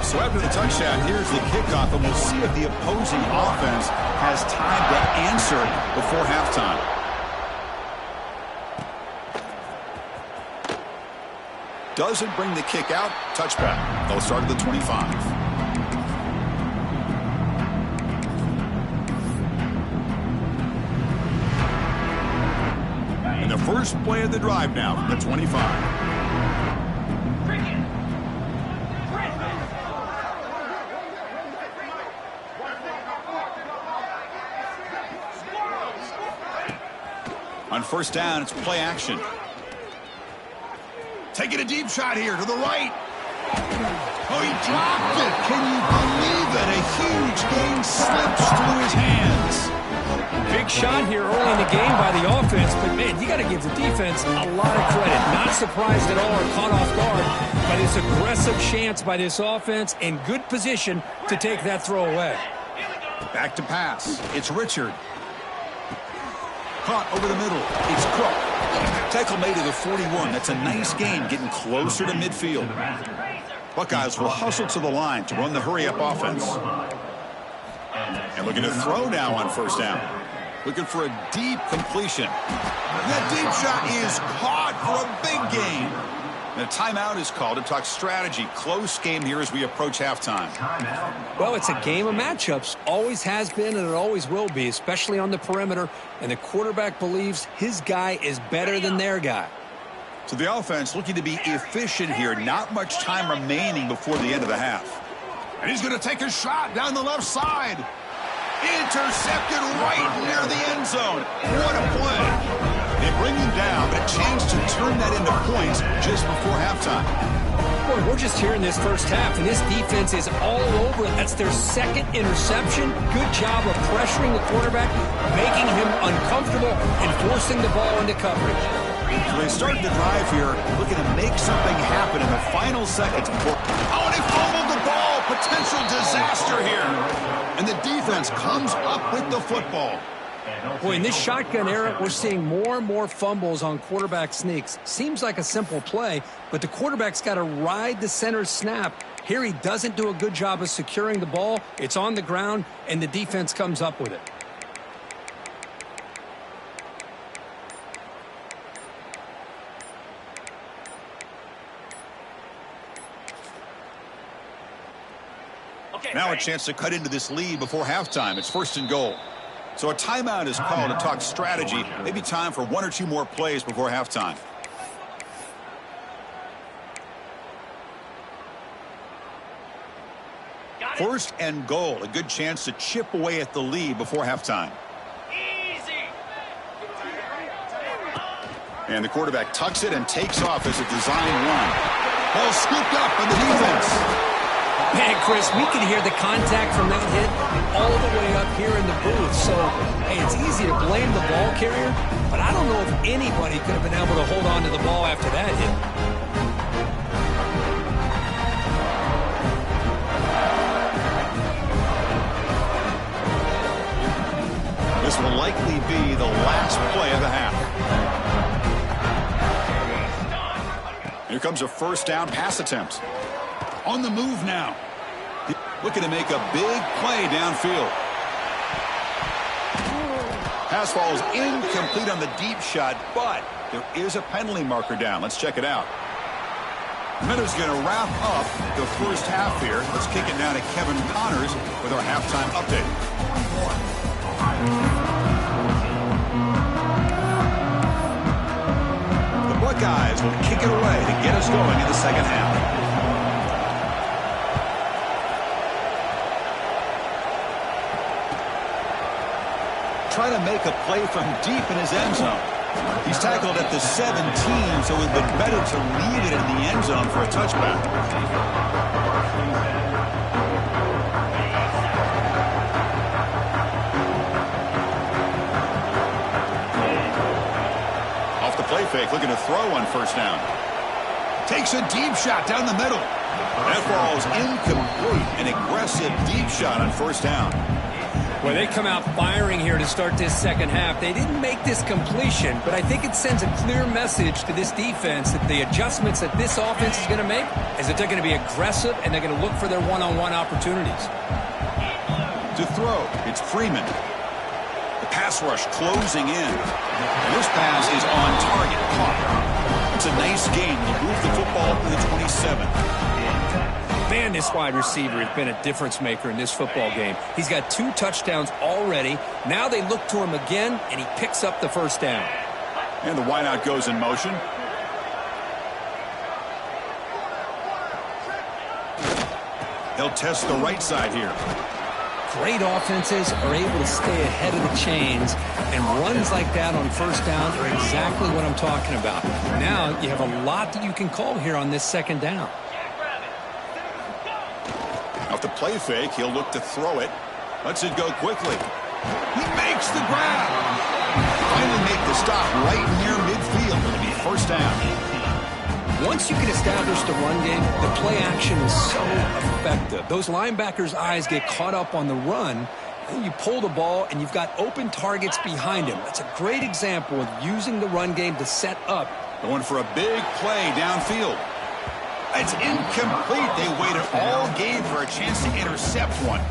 So after the touchdown, here's the kickoff, and we'll see if the opposing offense has time to answer before halftime. Doesn't bring the kick out. Touchback. They'll start at the 25. And the first play of the drive now from the 25. On 1st down, it's play action. Taking a deep shot here to the right. Oh, he dropped it. Can you believe it? A huge gain slips through his hands. Big shot here early in the game by the offense, but, man, you got to give the defense a lot of credit. Not surprised at all or caught off guard by this aggressive chance by this offense in good position to take that throw away. Back to pass. It's Richard. Caught over the middle. It's Cook. Tackle made to the 41. That's a nice gain, getting closer to midfield. Buckeyes will hustle to the line to run the hurry-up offense. And looking to throw now on 1st down. Looking for a deep completion. That deep shot is caught for a big gain. And a timeout is called to talk strategy. Close game here as we approach halftime. Well, it's a game of matchups. Always has been and it always will be, especially on the perimeter. And the quarterback believes his guy is better than their guy. So the offense looking to be efficient here. Not much time remaining before the end of the half. And he's going to take a shot down the left side. Intercepted right near the end zone. What a play. They bring him down, but a chance to turn that into points just before halftime. Boy, we're just here in this first half, and this defense is all over it. That's their 2nd interception. Good job of pressuring the quarterback, making him uncomfortable, and forcing the ball into coverage. So they started the drive here, looking to make something happen in the final seconds before... Oh, and he fumbled the ball! Potential disaster here. And the defense comes up with the football. Boy, in this shotgun era, we're seeing more and more fumbles on quarterback sneaks. Seems like a simple play, but the quarterback's got to ride the center snap. Here he doesn't do a good job of securing the ball. It's on the ground, and the defense comes up with it. Now a chance to cut into this lead before halftime. It's 1st and goal. So a timeout is called to talk strategy. Maybe time for 1 or 2 more plays before halftime. First and goal. A good chance to chip away at the lead before halftime. And the quarterback tucks it and takes off as a design run. Ball scooped up by the defense. Man, Chris, we can hear the contact from that hit all the way up here in the booth. So, hey, it's easy to blame the ball carrier, but I don't know if anybody could have been able to hold on to the ball after that hit. This will likely be the last play of the half. Here comes a 1st down pass attempt. On the move now. Looking to make a big play downfield. Pass falls incomplete on the deep shot, but there is a penalty marker down. Let's check it out. Minutes going to wrap up the first half here. Let's kick it down to Kevin Connors with our halftime update. The Buckeyes will kick it away to get us going in the second half. Trying to make a play from deep in his end zone. He's tackled at the 17, so it would be better to leave it in the end zone for a touchback. Off the play fake, looking to throw on first down. Takes a deep shot down the middle. That ball's incomplete. An aggressive deep shot on first down. Well, they come out firing here to start this second half. They didn't make this completion, but I think it sends a clear message to this defense that the adjustments that this offense is going to make is that they're going to be aggressive and they're going to look for their one-on-one opportunities. To throw, it's Freeman. The pass rush closing in. And this pass is on target. Caught. It's a nice gain. He'll move the football to the 27. Man, this wide receiver has been a difference maker in this football game. He's got 2 touchdowns already. Now they look to him again, and he picks up the first down. And the wideout goes in motion. They'll test the right side here. Great offenses are able to stay ahead of the chains, and runs like that on first down are exactly what I'm talking about. Now you have a lot that you can call here on this second down. Off the play fake, he'll look to throw it. Lets it go quickly. He makes the grab. Finally make the stop right near midfield. It'll be first down. Once you can establish the run game, the play action is so effective. Those linebackers' eyes get caught up on the run, and you pull the ball, and you've got open targets behind him. That's a great example of using the run game to set up. Going for a big play downfield. It's incomplete. They waited all game for a chance to intercept one.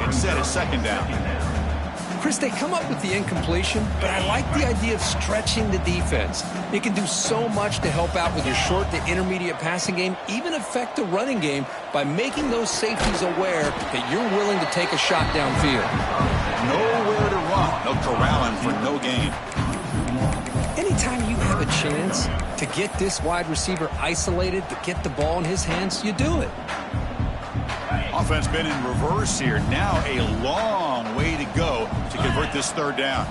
Instead, it's second down. Chris, they come up with the incompletion, but I like the idea of stretching the defense. It can do so much to help out with your short to intermediate passing game, even affect the running game by making those safeties aware that you're willing to take a shot downfield. Nowhere to run. They'll corral him for no gain. Anytime you have a chance to get this wide receiver isolated, to get the ball in his hands, you do it. Offense been in reverse here. Now a long way to go to convert this third down.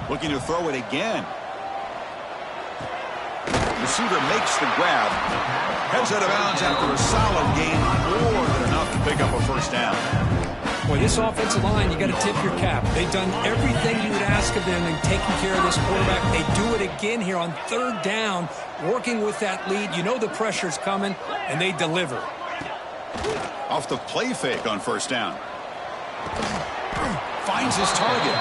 Looking to throw it again. Receiver makes the grab. Heads out of bounds after a solid gain. More than enough to pick up a first down. Boy, this offensive line, you got to tip your cap. They've done everything you would ask of them in taking care of this quarterback. They do it again here on third down, working with that lead. You know the pressure's coming, and they deliver. Off the play fake on first down. Finds his target.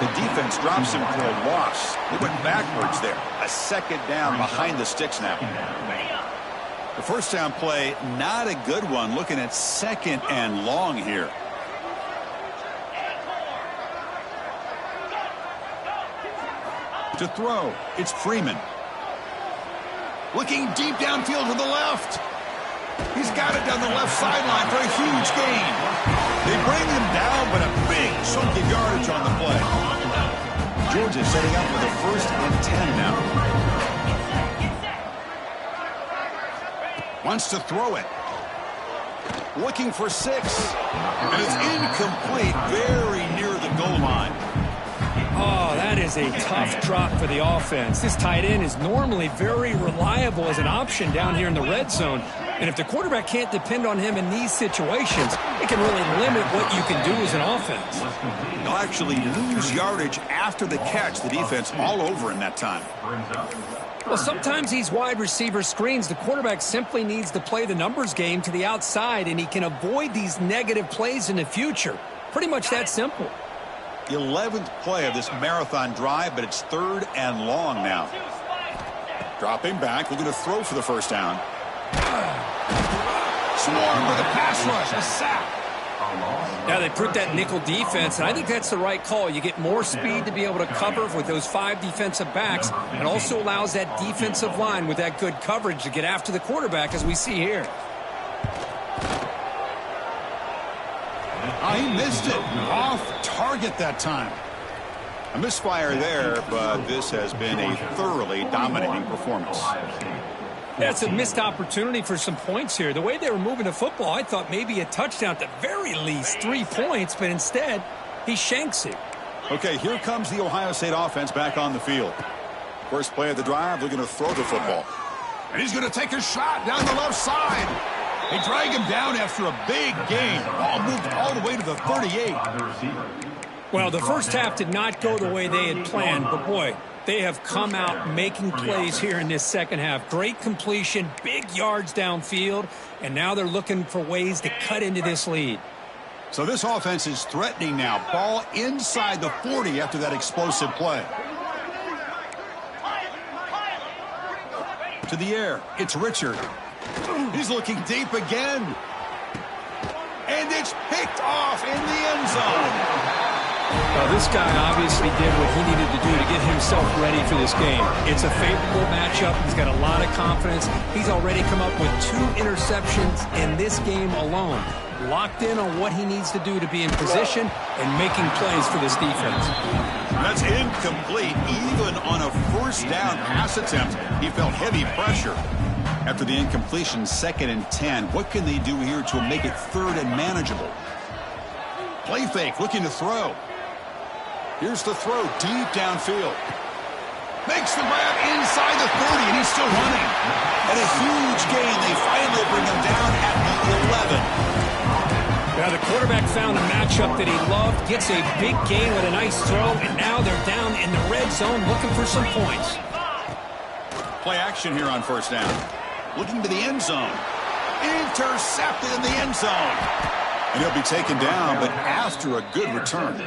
The defense drops him for a loss. They went backwards there. A second down behind the sticks now. The first down play, not a good one. Looking at second and long here. To throw, it's Freeman. Looking deep downfield to the left. He's got it down the left sideline for a huge gain. They bring him down, but a big chunk of yardage on the play. Georgia setting up with a 1st and 10 now. Wants to throw it. Looking for 6. And it's incomplete, very near the goal line. Oh, that is a tough drop for the offense. This tight end is normally very reliable as an option down here in the red zone. And if the quarterback can't depend on him in these situations, it can really limit what you can do as an offense. They'll actually lose yardage after the catch. The defense all over in that time. Well, sometimes these wide receiver screens, the quarterback simply needs to play the numbers game to the outside, and he can avoid these negative plays in the future. Pretty much that simple. The 11th play of this marathon drive, but it's 3rd and long now. Dropping back, looking to throw for the first down. Swarm with a pass rush, a sack. Now they put that nickel defense, and I think that's the right call. You get more speed to be able to cover with those 5 defensive backs. It also allows that defensive line with that good coverage to get after the quarterback, as we see here. He missed it. Off target that time. A misfire there, but this has been a thoroughly dominating performance. Yeah, it's a missed opportunity for some points here. The way they were moving the football, I thought maybe a touchdown at the very least, 3 points, but instead, he shanks it. Okay, here comes the Ohio State offense back on the field. First play of the drive, looking to throw the football. And he's going to take a shot down the left side. They drag him down after a big gain. Ball moved all the way to the 38. Well, the first half did not go the way they had planned, but boy, they have come out making plays here in this second half. Great completion, big yards downfield, and now they're looking for ways to cut into this lead. So this offense is threatening now. Ball inside the 40 after that explosive play. To the air, it's Richard. He's looking deep again. And it's picked off in the end zone. This guy obviously did what he needed to do to get himself ready for this game. It's a favorable matchup. He's got a lot of confidence. He's already come up with 2 interceptions in this game alone. Locked in on what he needs to do to be in position and making plays for this defense. That's incomplete. Even on a first down pass attempt, he felt heavy pressure. After the incompletion, 2nd and 10. What can they do here to make it 3rd and manageable? Play fake, looking to throw. Here's the throw, deep downfield. Makes the grab inside the 30, and he's still running. And a huge gain. They finally bring him down at the 11. Now the quarterback found a matchup that he loved, gets a big gain with a nice throw, and now they're down in the red zone looking for some points. Play action here on first down. Looking to the end zone. Intercepted in the end zone. And he'll be taken down, but after a good return.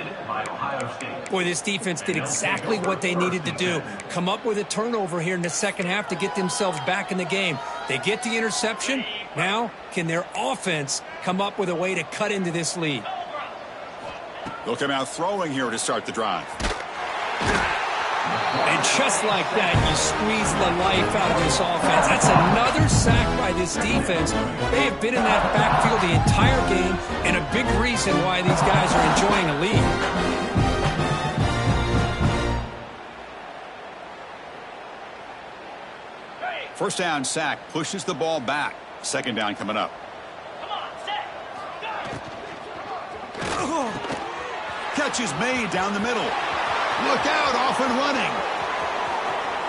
Boy, this defense did exactly what they needed to do. Come up with a turnover here in the second half to get themselves back in the game. They get the interception. Now, can their offense come up with a way to cut into this lead? They'll come out throwing here to start the drive. And just like that, you squeeze the life out of this offense. That's another sack by this defense. They have been in that backfield the entire game, and a big reason why these guys are enjoying a lead. First down sack pushes the ball back. 2nd down coming up. Catch is made down the middle. Look out, off and running.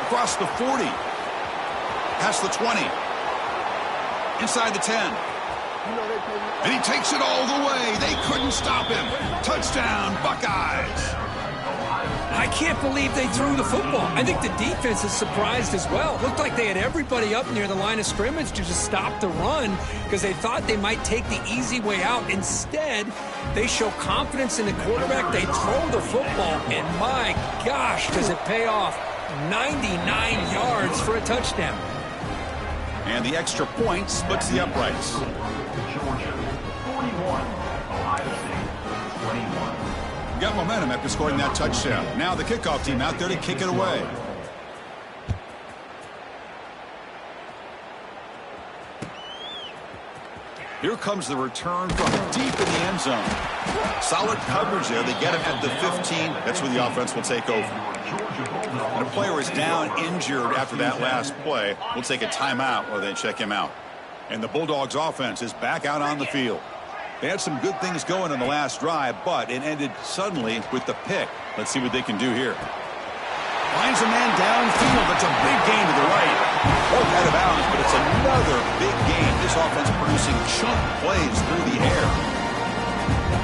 Across the 40. Past the 20. Inside the 10. And he takes it all the way. They couldn't stop him. Touchdown, Buckeyes. I can't believe they threw the football. I think the defense is surprised as well. It looked like they had everybody up near the line of scrimmage to just stop the run because they thought they might take the easy way out. Instead, they show confidence in the quarterback. They throw the football, and my gosh, does it pay off. 99 yards for a touchdown. And the extra point splits the uprights. Georgia, 41. Ohio State, 21. Got momentum after scoring that touchdown. Now the kickoff team out there to kick it away. Here comes the return from deep in the end zone. Solid coverage there. They get him at the 15. That's where the offense will take over. And a player is down injured after that last play. We'll take a timeout while they check him out. And the Bulldogs offense is back out on the field. They had some good things going on the last drive, but it ended suddenly with the pick. Let's see what they can do here. Finds a man downfield. That's a big gain to the right. Both out of bounds, but it's another big gain. This offense producing chunk plays through the air.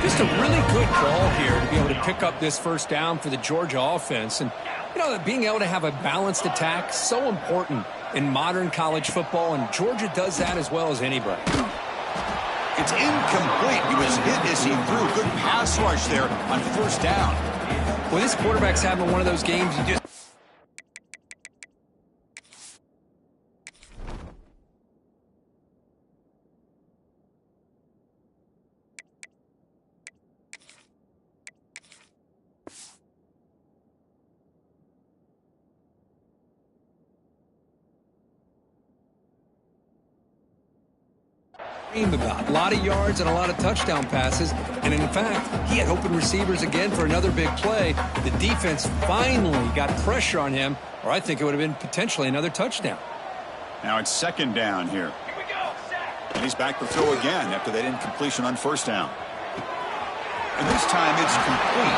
Just a really good call here to be able to pick up this first down for the Georgia offense. And, you know, being able to have a balanced attack, so important in modern college football, and Georgia does that as well as anybody. It's incomplete. He was hit as he threw. Good pass rush there on first down. Well, this quarterback's having one of those games you just... about. A lot of yards and a lot of touchdown passes. And in fact, he had open receivers again for another big play. The defense finally got pressure on him, or I think it would have been potentially another touchdown. Now it's second down here. And he's back to throw again after that incompletion on first down. And this time it's complete.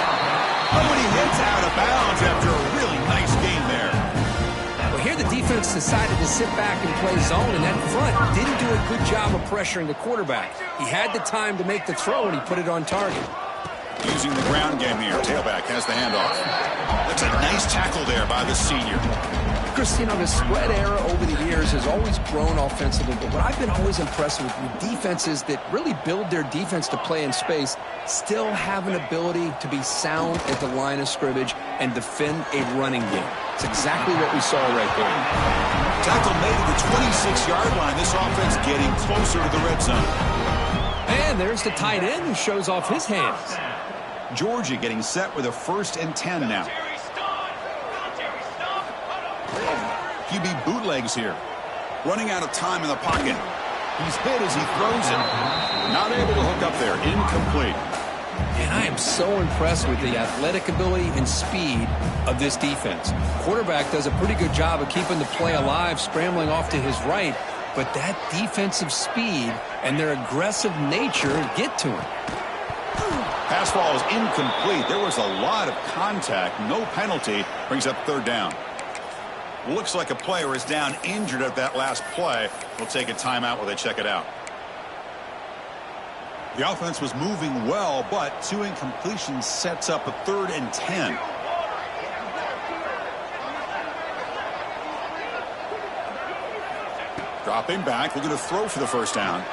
Oh, and he hits out of bounds after a really nice game there. Well, here the defense decided to sit back and play zone, and that front didn't do a good job of pressuring the quarterback. He had the time to make the throw, and he put it on target. Using the ground game here. Tailback has the handoff. That's a nice tackle there by the senior. Chris, you know, the spread era over the years has always grown offensively, but what I've been always impressed with defenses that really build their defense to play in space still have an ability to be sound at the line of scrimmage and defend a running game. It's exactly what we saw right there. Tackle made at the 26-yard line. This offense getting closer to the red zone. And there's the tight end who shows off his hands. Georgia getting set with a 1st and 10 now. QB bootlegs here. Running out of time in the pocket. He's hit as he throws it. Not able to hook up there. Incomplete. And I am so impressed with the athletic ability and speed of this defense. Quarterback does a pretty good job of keeping the play alive, scrambling off to his right, but that defensive speed and their aggressive nature get to him. Pass ball is incomplete. There was a lot of contact. No penalty. Brings up third down. Looks like a player is down injured at that last play. We'll take a timeout while they check it out. The offense was moving well, but 2 incompletions sets up a 3rd and 10. Dropping back, looking to throw for the first down.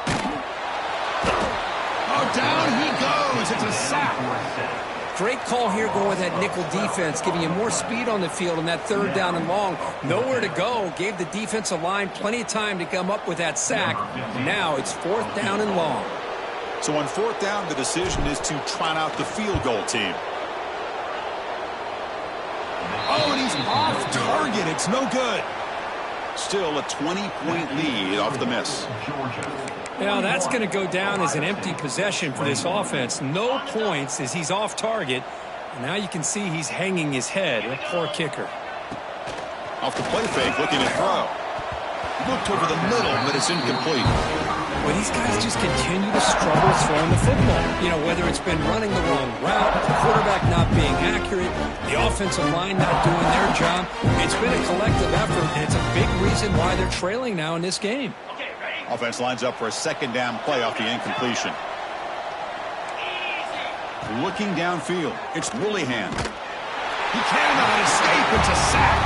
Oh, down he goes. It's a sack. Great call here going with that nickel defense, giving you more speed on the field on that 3rd down and long. Nowhere to go. Gave the defensive line plenty of time to come up with that sack. Now it's 4th down and long. So on 4th down, the decision is to trot out the field goal team. Oh, and he's off target. It's no good. Still a 20-point lead off the miss. Now that's going to go down as an empty possession for this offense. No points as he's off target. And now you can see he's hanging his head. A poor kicker. Off the play fake, looking to throw. Looked over the middle, but it's incomplete. Well, these guys just continue to struggle throwing the football. You know, whether it's been running the wrong route, the quarterback not being accurate, the offensive line not doing their job. It's been a collective effort, and it's a big reason why they're trailing now in this game. Offense lines up for a 2nd down play off the incompletion. Looking downfield, it's Willihan. He cannot escape. It's a sack.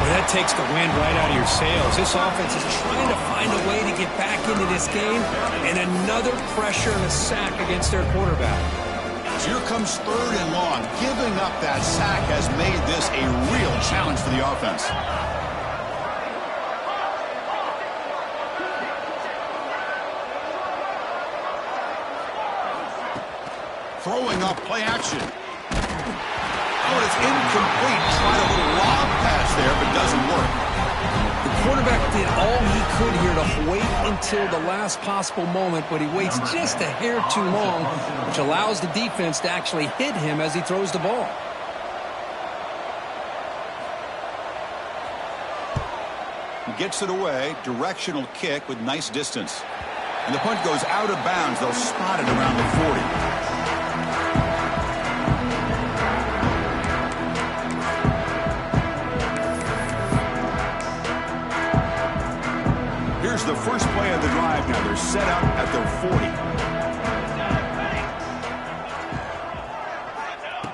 Well, that takes the wind right out of your sails. This offense is trying to find a way to get back into this game, and another pressure and a sack against their quarterback. So here comes 3rd and long. Giving up that sack has made this a real challenge for the offense. Throwing up play action. Oh, it's incomplete. Tried a little lob pass there, but doesn't work. The quarterback did all he could here to wait until the last possible moment, but he waits just a hair too long, which allows the defense to actually hit him as he throws the ball. He gets it away. Directional kick with nice distance. And the punt goes out of bounds. They'll spot it around the 40. Here's the first play of the drive now. They're set up at their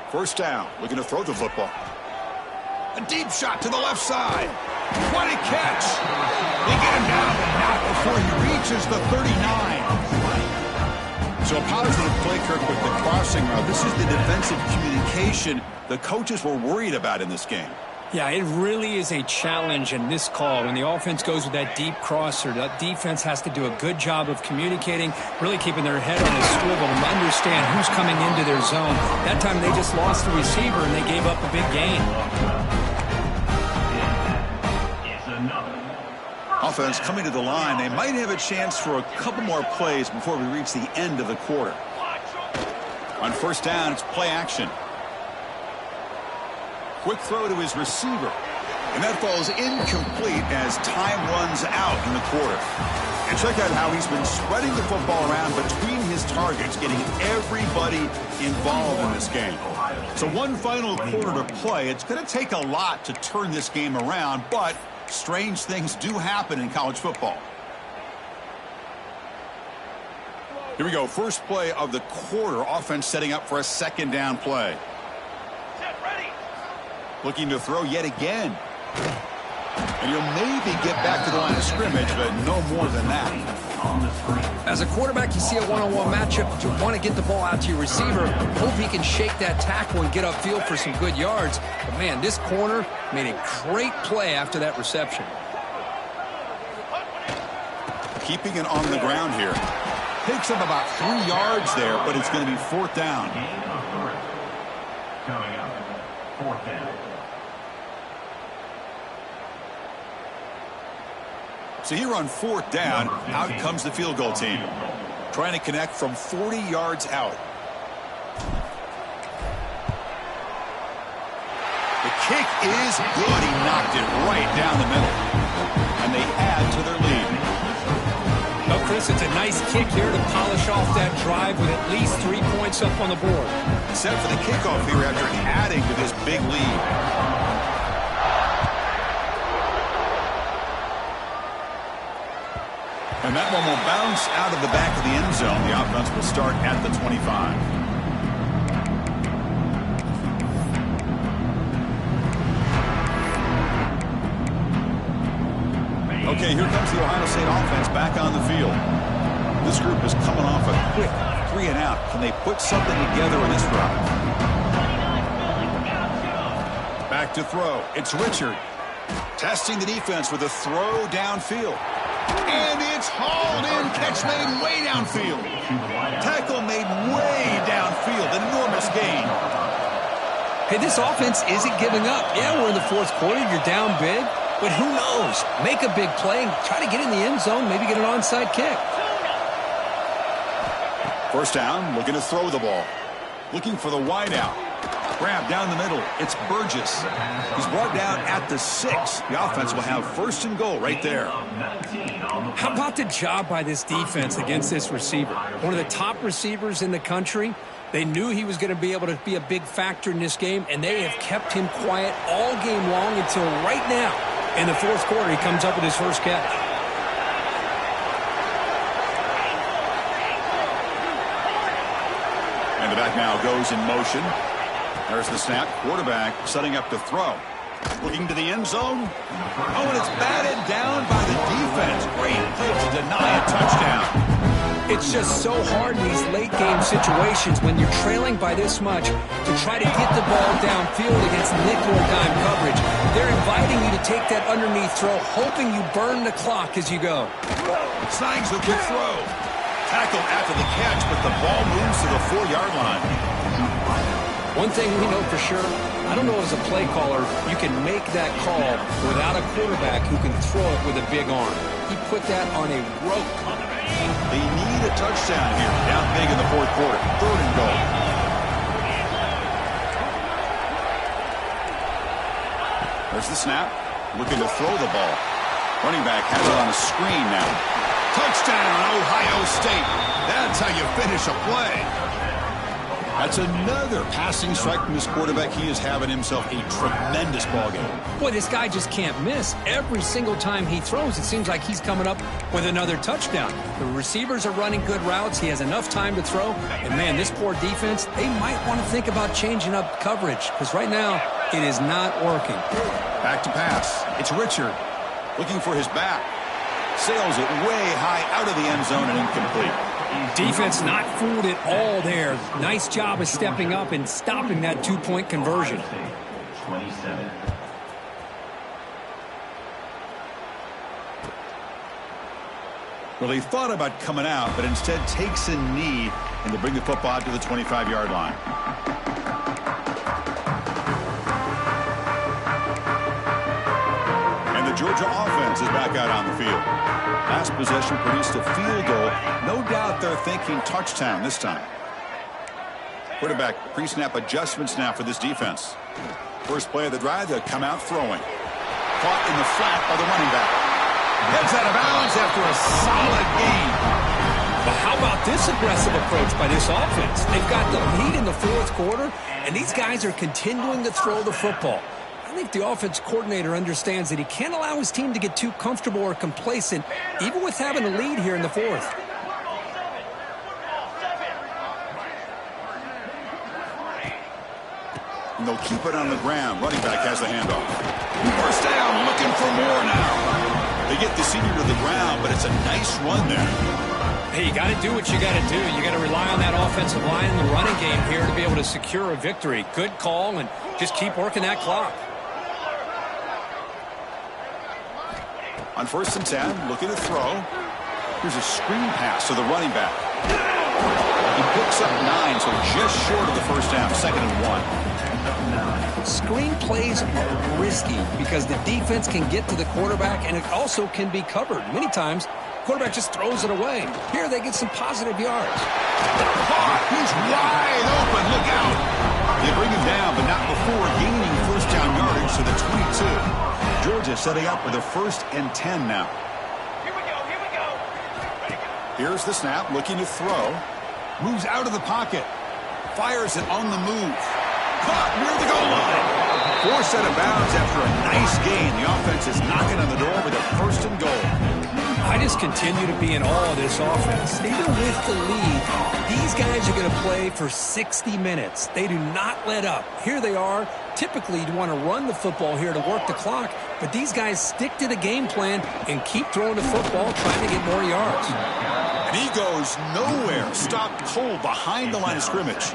40. First down. Looking to throw the football. A deep shot to the left side. What a catch. They get him down, but not before he reaches the 39. So a positive play, Kirk, with the crossing route. This is the defensive communication the coaches were worried about in this game. Yeah, it really is a challenge in this call. When the offense goes with that deep crosser, that defense has to do a good job of communicating, really keeping their head on a swivel and understand who's coming into their zone. That time they just lost the receiver and they gave up a big gain. Offense coming to the line. They might have a chance for a couple more plays before we reach the end of the quarter. On first down, it's play action. Quick throw to his receiver. And that falls incomplete as time runs out in the quarter. And check out how he's been spreading the football around between his targets, getting everybody involved in this game. So one final quarter to play. It's going to take a lot to turn this game around, but strange things do happen in college football. Here we go. First play of the quarter. Offense setting up for a second down play. Looking to throw yet again. And you'll maybe get back to the line of scrimmage, but no more than that. As a quarterback, you see a one-on-one matchup. You want to get the ball out to your receiver. Hope he can shake that tackle and get upfield for some good yards. But, man, this corner made a great play after that reception. Keeping it on the ground here. Picks up about 3 yards there, but it's going to be fourth down. Coming up, fourth down. So here on fourth down, out comes the field goal team. Trying to connect from 40 yards out. The kick is good. He knocked it right down the middle. And they add to their lead. Well, Chris, it's a nice kick here to polish off that drive with at least 3 points up on the board. Set for the kickoff here after adding to this big lead. And that one will bounce out of the back of the end zone. The offense will start at the 25. Okay, here comes the Ohio State offense back on the field. This group is coming off a quick 3 and out. Can they put something together in this drive? Back to throw. It's Richard. Testing the defense with a throw downfield. And it's hauled in. Catch made way downfield. Tackle made way downfield. An enormous gain. Hey, this offense isn't giving up. Yeah, we're in the fourth quarter. You're down big. But who knows? Make a big play. Try to get in the end zone. Maybe get an onside kick. First down. Looking to throw the ball. Looking for the wide out. Grab down the middle. It's Burgess. He's brought down at the 6. The offense will have first and goal right there. How about the job by this defense against this receiver? One of the top receivers in the country. They knew he was going to be able to be a big factor in this game, and they have kept him quiet all game long until right now. In the fourth quarter, he comes up with his first catch. And the back now goes in motion. There's the snap. Quarterback setting up to throw. Looking to the end zone. Oh, and it's batted down by the defense. Great play to deny a touchdown. It's just so hard in these late game situations when you're trailing by this much to try to get the ball downfield against nickel or dime coverage. They're inviting you to take that underneath throw, hoping you burn the clock as you go. Signs with the throw. Tackle after the catch, but the ball moves to the 4-yard line. One thing we know for sure, I don't know as a play caller, you can make that call without a quarterback who can throw it with a big arm. He put that on a rope. They need a touchdown here. Down big in the fourth quarter. Third and goal. There's the snap. Looking to throw the ball. Running back has it on a screen now. Touchdown, Ohio State. That's how you finish a play. That's another passing strike from this quarterback. He is having himself a tremendous ball game. Boy, this guy just can't miss. Every single time he throws, it seems like he's coming up with another touchdown. The receivers are running good routes. He has enough time to throw. And, man, this poor defense, they might want to think about changing up coverage because right now it is not working. Back to pass. It's Richard looking for his back. Sails it way high out of the end zone and incomplete. Defense not fooled at all there. Nice job of stepping up and stopping that two-point conversion. 27. Well, he thought about coming out, but instead takes a knee and to bring the football out to the 25-yard line. And the Georgia offense offense is back out on the field. Last possession produced a field goal. No doubt they're thinking touchdown this time. Quarterback pre-snap adjustments now for this defense. First play of the drive, they'll come out throwing. Caught in the flat by the running back. Heads out of bounds after a solid gain. But how about this aggressive approach by this offense? They've got the lead in the fourth quarter, and these guys are continuing to throw the football. I think the offense coordinator understands that he can't allow his team to get too comfortable or complacent, even with having a lead here in the fourth. And they'll keep it on the ground. Running back has the handoff. First down, looking for more now. They get the senior to the ground, but it's a nice run there. Hey, you got to do what you got to do. You got to rely on that offensive line in the running game here to be able to secure a victory. Good call, and just keep working that clock. On 1st and 10, looking to throw. Here's a screen pass to the running back. He picks up 9, so just short of the first down, 2nd and 1. Screen plays are risky because the defense can get to the quarterback, and it also can be covered. Many times, the quarterback just throws it away. Here they get some positive yards. Caught! He's wide open. Look out! They bring him down, but not before gaining first down yardage to the 22. Georgia setting up with a 1st and 10 now. Here we go. Here's the snap, looking to throw. Moves out of the pocket. Fires it on the move. Caught near the goal line. Forced out of bounds after a nice gain. The offense is knocking on the door with a 1st and goal. I just continue to be in awe of this offense. Even with the lead, these guys are going to play for 60 minutes. They do not let up. Here they are. Typically, you'd want to run the football here to work the clock, but these guys stick to the game plan and keep throwing the football, trying to get more yards. And he goes nowhere. Stopped cold behind the line of scrimmage.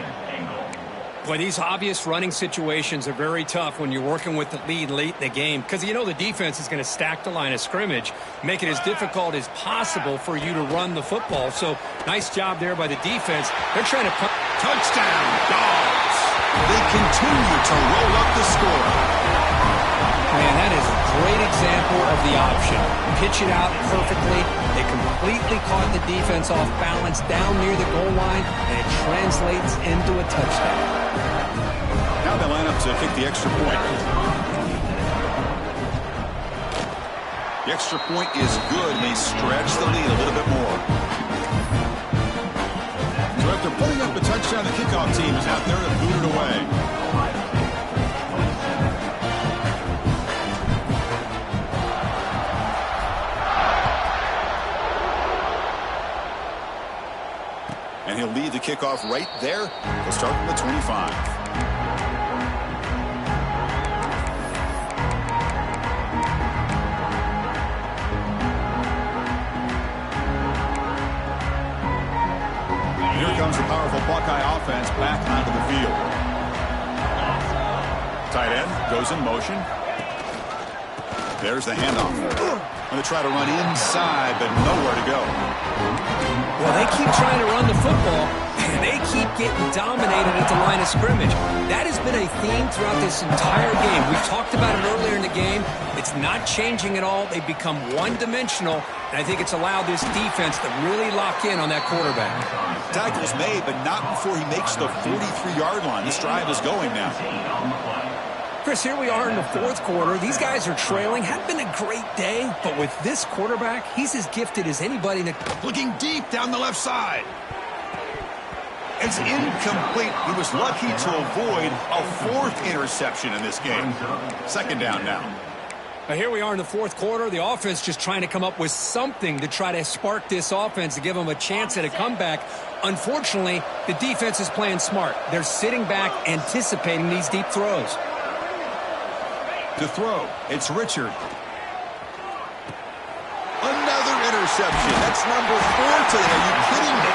Boy, these obvious running situations are very tough when you're working with the lead late in the game because you know the defense is going to stack the line of scrimmage, make it as difficult as possible for you to run the football. So, nice job there by the defense. They're trying to put Touchdown, Dogs! They continue to roll up the score. Man, that is a great example of the option. Pitch it out perfectly. They completely caught the defense off balance down near the goal line, and it translates into a touchdown. Now they line up to kick the extra point. The extra point is good, and they stretch the lead a little bit more. So after putting up a touchdown, the kickoff team is out there to boot it away. And he'll lead the kickoff right there. He'll start from the 25. Here comes the powerful Buckeye offense back onto the field. Tight end goes in motion. There's the handoff. Going to try to run inside, but nowhere to go. Well, they keep trying to run the football, and they keep getting dominated at the line of scrimmage. That has been a theme throughout this entire game. We've talked about it earlier in the game. It's not changing at all. They've become one-dimensional, and I think it's allowed this defense to really lock in on that quarterback. Tackle's made, but not before he makes the 43-yard line. This drive is going now. Chris, here we are in the fourth quarter. These guys are trailing. Hadn't been a great day, but with this quarterback, he's as gifted as anybody. Looking deep down the left side. It's incomplete. He was lucky to avoid a 4th interception in this game. 2nd down now. Now here we are in the fourth quarter. The offense just trying to come up with something to try to spark this offense to give them a chance at a comeback. Unfortunately, the defense is playing smart. They're sitting back, anticipating these deep throws. To throw, it's Richard. Another interception. That's number 4 today. Are you kidding me?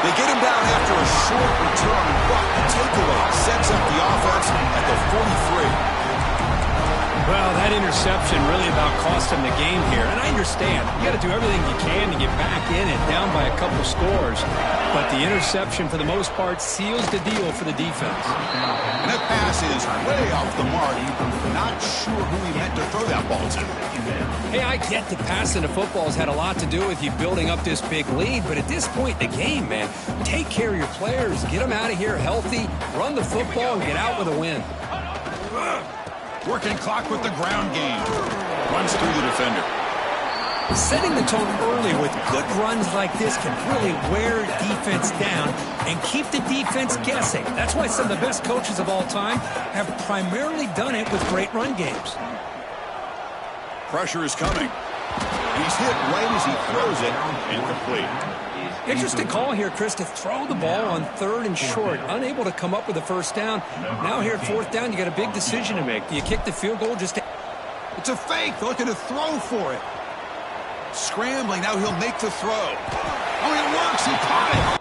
They get him down after a short return, but the takeaway sets up the offense at the 43. Well, that interception really about cost him the game here. And I understand. You got to do everything you can to get back in it, down by a couple scores. But the interception, for the most part, seals the deal for the defense. And that pass pass is way off the mark. Not sure who he meant to throw that ball to. Hey, I get that passing the football has had a lot to do with you building up this big lead, but at this point in the game, man, take care of your players, get them out of here healthy, run the football, and get out with a win. Working clock with the ground game. Runs through the defender. Setting the tone early with good runs like this can really wear defense down and keep the defense guessing. That's why some of the best coaches of all time have primarily done it with great run games. Pressure is coming. He's hit right as he throws it, incomplete. Interesting call here, Chris, to throw the ball on 3rd and short. Unable to come up with a first down. Now here at 4th down, you got a big decision to make. Do you kick the field goal just to... It's a fake. They're looking to throw for it. Scrambling. Now he'll make the throw. Oh, it works. He caught it.